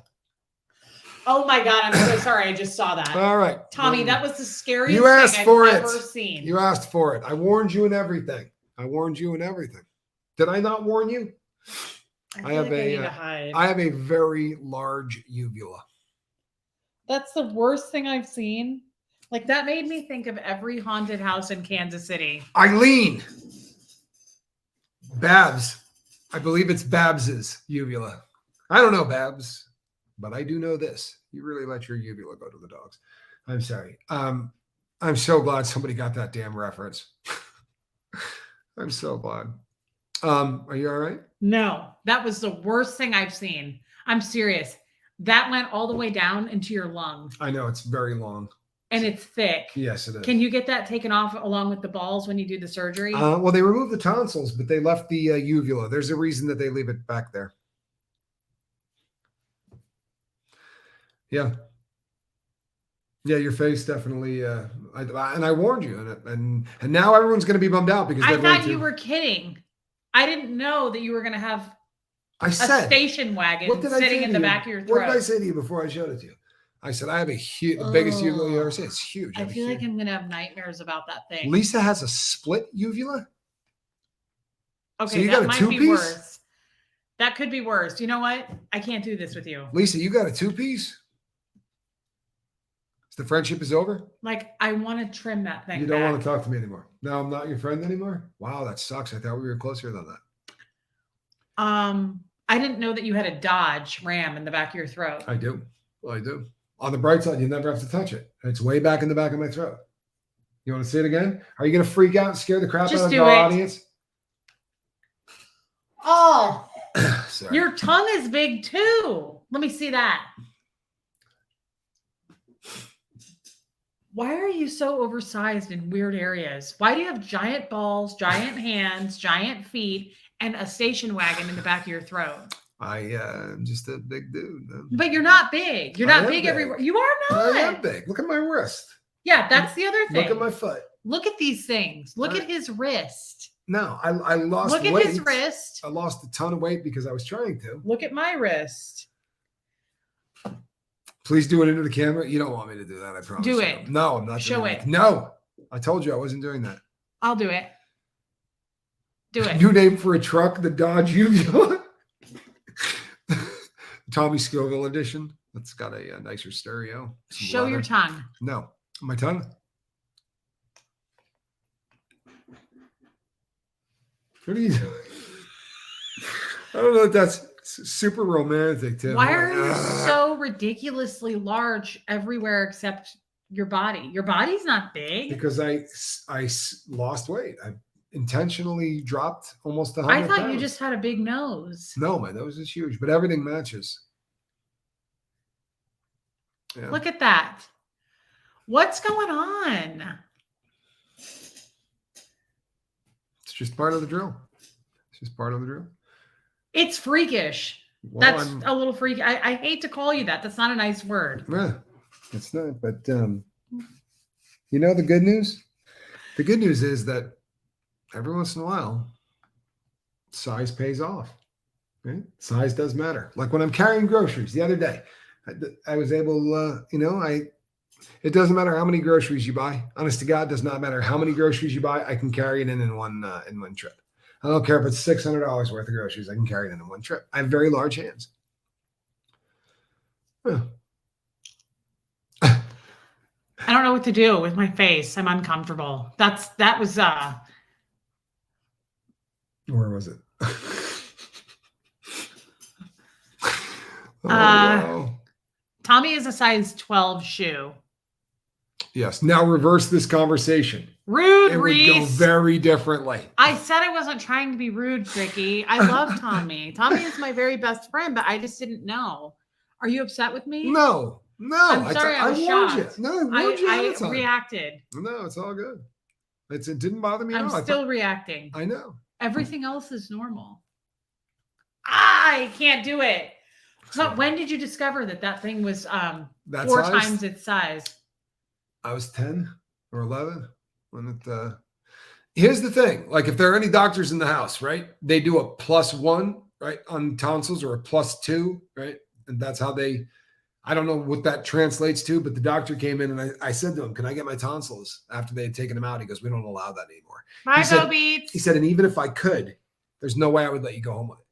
Oh my God, I'm so sorry. I just saw that. All right. Tommy, that was the scariest thing I've ever seen. You asked for it. I warned you and everything. Did I not warn you? I have a very large uvula. That's the worst thing I've seen. Like, that made me think of every haunted house in Kansas City. Eileen. Babs. I believe it's Babs's uvula. I don't know, Babs, but I do know this. You really let your uvula go to the dogs. I'm sorry. I'm so glad somebody got that damn reference. I'm so glad. Are you all right? No, that was the worst thing I've seen. I'm serious. That went all the way down into your lung. I know, it's very long. And it's thick. Yes, it is. Can you get that taken off along with the balls when you do the surgery? Well, they removed the tonsils, but they left the uvula. There's a reason that they leave it back there. Yeah. Yeah, your face definitely. And I warned you, and now everyone's going to be bummed out because I thought you were kidding. I didn't know that you were going to have a station wagon sitting in the back of your throat. What did I say to you before I showed it to you? I said I have the biggest uvula you ever seen. It's huge. I feel like I'm going to have nightmares about that thing. Lisa has a split uvula. Okay, so that might be worse. That could be worse. You know what? I can't do this with you. Lisa, you got a 2-piece? The friendship is over? Like, I want to trim that thing. You don't want to talk to me anymore. Now I'm not your friend anymore? Wow, that sucks. I thought we were closer than that. I didn't know that you had a Dodge Ram in the back of your throat. I do. Well, I do. On the bright side, you never have to touch it. It's way back in the back of my throat. You want to see it again? Are you going to freak out and scare the crap out of our audience? Oh, your tongue is big too. Let me see that. Why are you so oversized in weird areas? Why do you have giant balls, giant hands, giant feet, and a station wagon in the back of your throat? I'm just a big dude. But you're not big. You're not big everywhere. You are not. I am big. Look at my wrist. Yeah, that's the other thing. Look at my foot. Look at these things. Look at his wrist. No, I lost weight. Look at his wrist. I lost a ton of weight because I was trying to. Look at my wrist. Please do it into the camera. You don't want me to do that, I promise. Do it. No, I'm not doing it. Show it. No. I told you I wasn't doing that. I'll do it. Do it. New name for a truck, the Dodge Uvula. Tommy Scoville edition. That's got a nicer stereo. Show leather. Your tongue. No. My tongue? What are you doing? I don't know if that's super romantic, Tim. Why are you so ridiculously large everywhere except your body? Your body's not big. Because I lost weight. I intentionally dropped almost 100 I thought pounds. You just had a big nose. No, my nose is huge, but everything matches. Yeah. Look at that. What's going on? It's just part of the drill. It's just part of the drill. It's freakish. Well, that's a little freaky. I hate to call you that. That's not a nice word. Yeah, it's not. But you know the good news? The good news is that every once in a while, size pays off. Right? Size does matter. Like when I'm carrying groceries the other day, I was able, it doesn't matter how many groceries you buy. Honest to God, does not matter how many groceries you buy. I can carry it in one trip. I don't care if it's $600 worth of groceries. I can carry it in one trip. I have very large hands. Huh. I don't know what to do with my face. I'm uncomfortable. That was Where was it? Wow. Tommy is a size 12 shoe. Yes. Now reverse this conversation. Rude, it Reese. would go very differently. I said I wasn't trying to be rude, Ricky. I love Tommy. Tommy is my very best friend, but I just didn't know. Are you upset with me? No. I'm sorry. I was shocked. No, I warned you. I reacted. No, it's all good. It didn't bother me at all. I'm still reacting. I know. Everything else is normal. I can't do it. So when did you discover that thing was 4 times its size? I was 10 or 11 when it. Here's the thing: like, if there are any doctors in the house, right? They do a +1, right, on tonsils, or a +2, right? And that's how they. I don't know what that translates to, but the doctor came in and I said to him, "Can I get my tonsils?" After they had taken them out, he goes, "We don't allow that anymore." He said, "And even if I could, there's no way I would let you go home with it."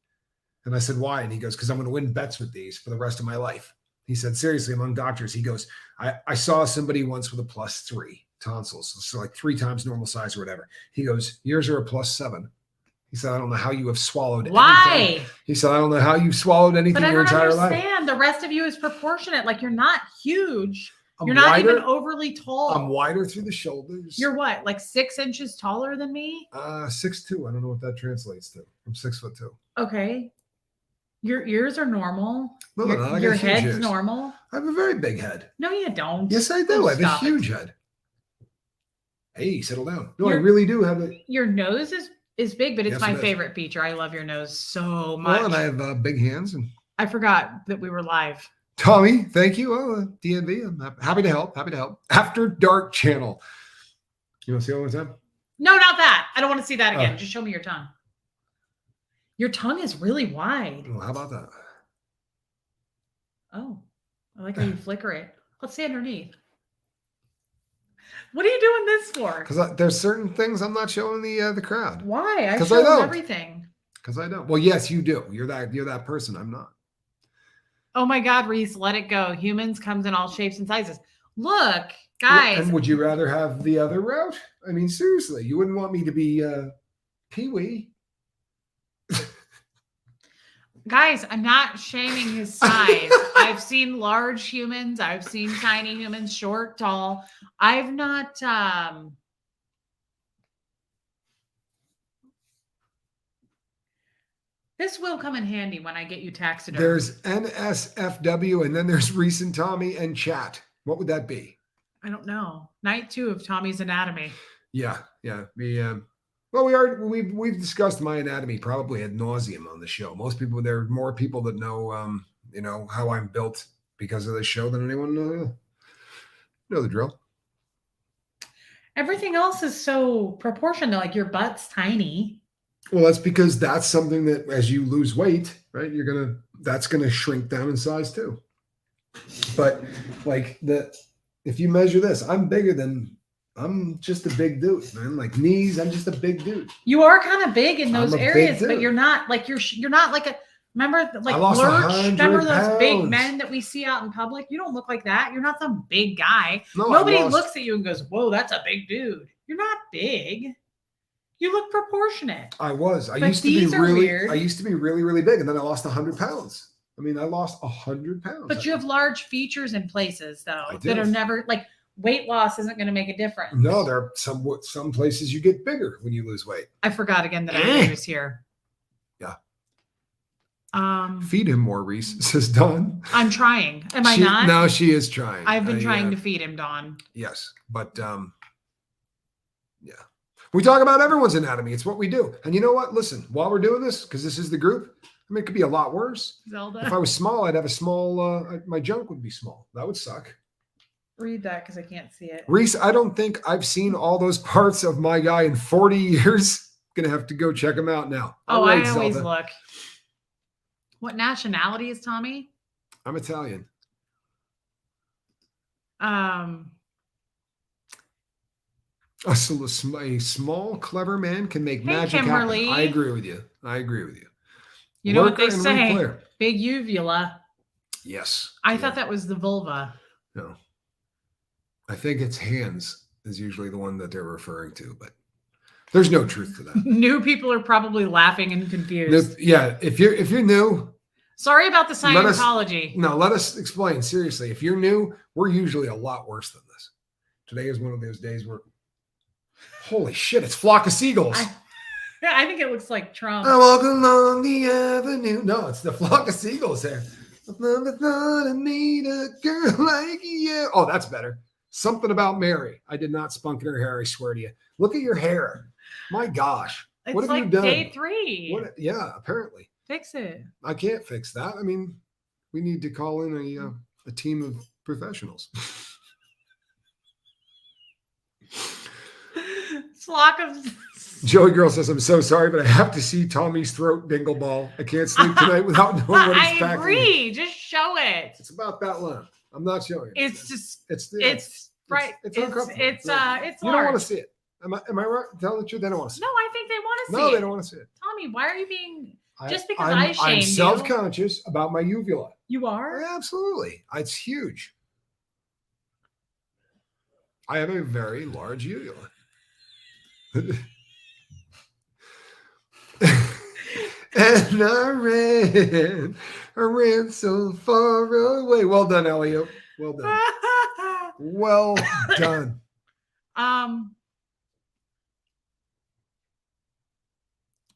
And I said, "Why?" And he goes, "Because I'm going to win bets with these for the rest of my life." He said, seriously, among doctors, he goes, I saw somebody once with a +3 tonsils. So like 3 times normal size or whatever. He goes, yours are a +7. He said, I don't know how you have swallowed anything. He said, I don't know how you've swallowed anything your entire life. The rest of you is proportionate. Like, you're not huge. You're not even overly tall. I'm wider through the shoulders. You're what, like 6 inches taller than me? 6'2". I don't know what that translates to. I'm 6'2". Okay. Your ears are normal. No, your head's normal. I have a very big head. No, you don't. Yes, I do. I have a huge head. Hey, settle down. No, I really do have it. Your nose is big, but it's my favorite feature. I love your nose so much. Well, and I have big hands. And I forgot that we were live. Tommy, thank you. DNV, I'm happy to help. Happy to help. After Dark channel. You want to see it one more time? No, not that. I don't want to see that again. Just show me your tongue. Your tongue is really wide. Well, how about that? Oh, I like how you flicker it. Let's see underneath. What are you doing this for? Because there's certain things I'm not showing the crowd. Why? I show everything. Because I don't. Well, yes, you do. You're that person. I'm not. Oh my God, Reese, let it go. Humans comes in all shapes and sizes. Look, guys. And would you rather have the other route? I mean, seriously, you wouldn't want me to be Pee-wee. Guys, I'm not shaming his size. I've seen large humans. I've seen tiny humans, short, tall. I've not. This will come in handy when I get you taxidermy. There's NSFW, and then there's recent Tommy and chat. What would that be? I don't know. Night 2 of Tommy's anatomy. Yeah. Well, we've discussed my anatomy probably ad nauseum on the show. There are more people that know, how I'm built because of the show than anyone know the drill. Everything else is so proportional. Like, your butt's tiny. Well, that's because that's something that as you lose weight, right, that's gonna shrink down in size too. But like if you measure this, I'm just a big dude, man. Like knees, I'm just a big dude. You are kind of big in those areas, but you're not like you're not like a. Remember, like Lurch. Remember those big men that we see out in public? You don't look like that. You're not some big guy. No, nobody looks at you and goes, "Whoa, that's a big dude." You're not big. You look proportionate. I used to be really, really big, and then I lost 100 pounds. I mean, I lost 100 pounds. But you have large features in places, though, that are never like. Weight loss isn't going to make a difference. No, there are some places you get bigger when you lose weight. I forgot again that I was here. Yeah. Feed him more, Reese, says Dawn. I'm trying. Am I not? No, she is trying. I've been trying to feed him, Dawn. Yes, but yeah. We talk about everyone's anatomy. It's what we do. And you know what? Listen, while we're doing this, because this is the group, I mean, it could be a lot worse. Zelda. If I was small, I'd have a small, my junk would be small. That would suck. Read that because I can't see it. Reese, I don't think I've seen all those parts of my guy in 40 years. Gonna have to go check them out now. Oh, I always look. What nationality is Tommy? I'm Italian. A small, clever man can make magic happen. I agree with you. You know what they say? Big uvula. Yes. I thought that was the vulva. No. I think it's hands is usually the one that they're referring to, but there's no truth to that. New people are probably laughing and confused. If you're new. Sorry about the Scientology. Let us explain. Seriously, if you're new, we're usually a lot worse than this. Today is one of those days where, holy shit, it's Flock of Seagulls. I think it looks like Trump. I walk along the avenue. No, it's the Flock of Seagulls there. I've never thought I meet a girl like you. Oh, that's better. Something about Mary. I did not spunk in her hair, I swear to you. Look at your hair. My gosh. What have you done? Day 3. Yeah, apparently. Fix it. I can't fix that. I mean, we need to call in a team of professionals. Flock of... Joey Girl says, I'm so sorry, but I have to see Tommy's throat dingle ball. I can't sleep tonight without knowing what he's packing. I agree. Just show it. It's about that long. I'm not showing it. It's right. It's uncomfortable. It's you don't want to see it. Am I right? Tell the truth. They don't want to see it. No, I think they want to see it. No, they don't want to see it. Tommy, why are you being Just because I shamed I'm you. self-conscious about my uvula. You are? Absolutely. It's huge. I have a very large uvula. And I ran so far away. Well done, Elliot. Well done. Well done.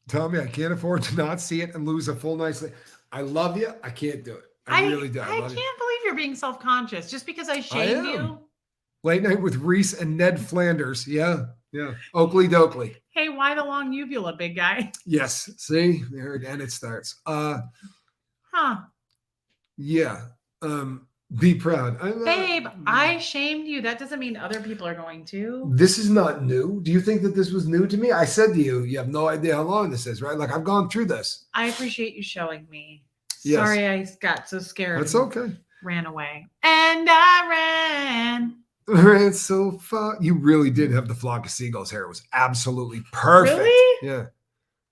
Tommy, I can't afford to not see it and lose a full night's sleep. I love you. I can't do it. I really do. I can't believe you're being self-conscious just because I shamed you. Late night with Reese and Ned Flanders. Yeah. Oakley Dokley. Hey, why the long uvula, big guy? Yes. See, there again it starts. Yeah. Be proud. Babe, I shamed you. That doesn't mean other people are going to. This is not new. Do you think that this was new to me? I said to you, you have no idea how long this is, right? Like I've gone through this. I appreciate you showing me. Yes. Sorry, I got so scared. That's okay. Ran away. And I ran so far. You really did have the flock of seagulls hair. It was absolutely perfect. Really? Yeah.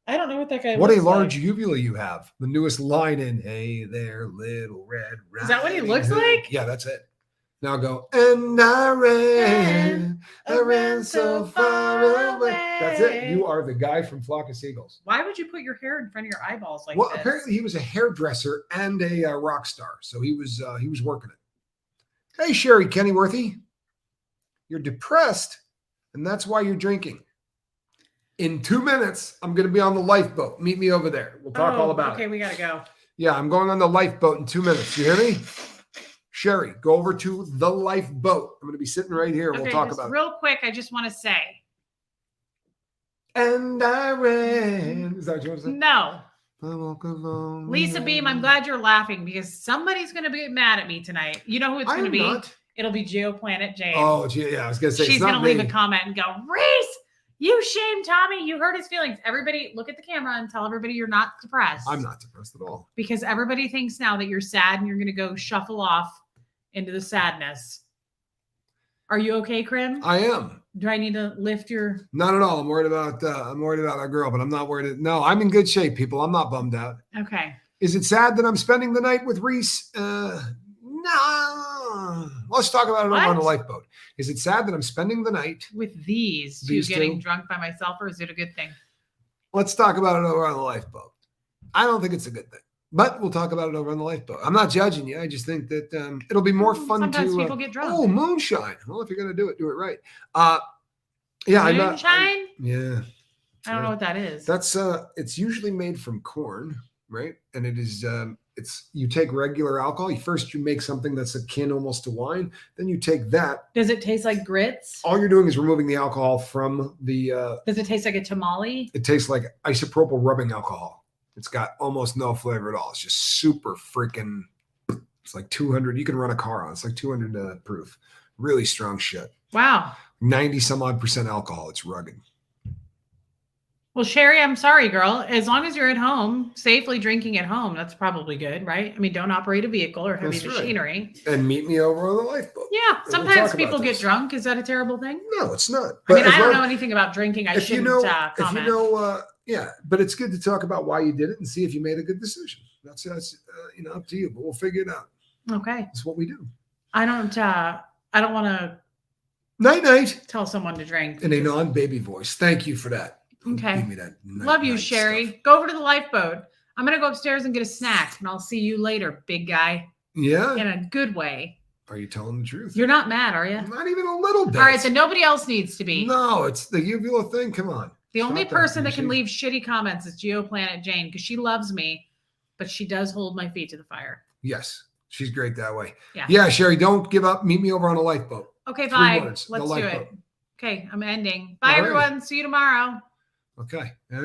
I don't know what that guy What looks a large like. uvula you have. The newest line in Hey There, Little Red Riding. Is that what he looks like? Yeah, that's it. Now go, and I ran so far away. That's it. You are the guy from Flock of Seagulls. Why would you put your hair in front of your eyeballs like well, this? Apparently he was a hairdresser and a rock star. So he was working it. Hey, Sherry Kennyworthy, you're depressed, and that's why you're drinking. In 2 minutes, I'm going to be on the lifeboat. Meet me over there. We'll talk all about it. Okay, we got to go. Yeah, I'm going on the lifeboat in 2 minutes. You hear me? Sherry, go over to the lifeboat. I'm going to be sitting right here. And we'll talk about it. Real quick, I just want to say. And I ran. Is that what you want to say? No. I walk alone. Lisa Beam, I'm glad you're laughing because somebody's going to be mad at me tonight. You know who it's going to be? Not. It'll be Geoplanet Jane. Oh, yeah, I was going to say. She's going to leave a comment and go, Reese, you shamed Tommy. You hurt his feelings. Everybody, look at the camera and tell everybody you're not depressed. I'm not depressed at all. Because everybody thinks now that you're sad and you're going to go shuffle off into the sadness. Are you okay, Crim? I am. Do I need to lift your? Not at all. I'm worried about our girl, but I'm not worried. No, I'm in good shape, people. I'm not bummed out. Okay. Is it sad that I'm spending the night with Reese? No. Let's talk about it on the lifeboat. Is it sad that I'm spending the night with these two getting drunk by myself, or is it a good thing? Let's talk about it over on the lifeboat. I don't think it's a good thing, but we'll talk about it over on the lifeboat. I'm not judging you. I just think that it'll be more fun Sometimes people get drunk. Oh, moonshine. Well, if you're going to do it right. Yeah. Moonshine? Yeah. I don't know what that is. That's it's usually made from corn, right? And it is you take regular alcohol. You make something that's akin almost to wine. Then you take that. Does it taste like grits? All you're doing is removing the alcohol from the Does it taste like a tamale? It tastes like isopropyl rubbing alcohol. It's got almost no flavor at all. It's just super freaking, it's like 200. You can run a car on. It's like 200 proof. Really strong shit. Wow. 90 some odd % alcohol. It's rugged. Well, Sherry, I'm sorry, girl. As long as you're at home, safely drinking at home, that's probably good, right? I mean, don't operate a vehicle or heavy machinery. And meet me over on the lifeboat. Yeah. Sometimes people get drunk. Is that a terrible thing? No, it's not. But I mean, I don't know anything about drinking. I shouldn't comment. If you know, yeah, but it's good to talk about why you did it and see if you made a good decision. That's up to you, but we'll figure it out. Okay. That's what we do. I don't want to night tell someone to drink in a non-baby voice. Thank you for that. Okay. Give me that love you, Sherry. Stuff. Go over to the lifeboat. I'm going to go upstairs and get a snack, and I'll see you later, big guy. Yeah. In a good way. Are you telling the truth? You're not mad, are you? Not even a little bit. All right, so nobody else needs to be. No, it's the uvula thing. Come on. The only person that can leave shitty comments is Geoplanet Jane, because she loves me, but she does hold my feet to the fire. Yes. She's great that way. Yeah, Sherry, don't give up. Meet me over on a lifeboat. Okay, bye. Let's do it. Okay, I'm ending. Bye, everyone. See you tomorrow. Okay. And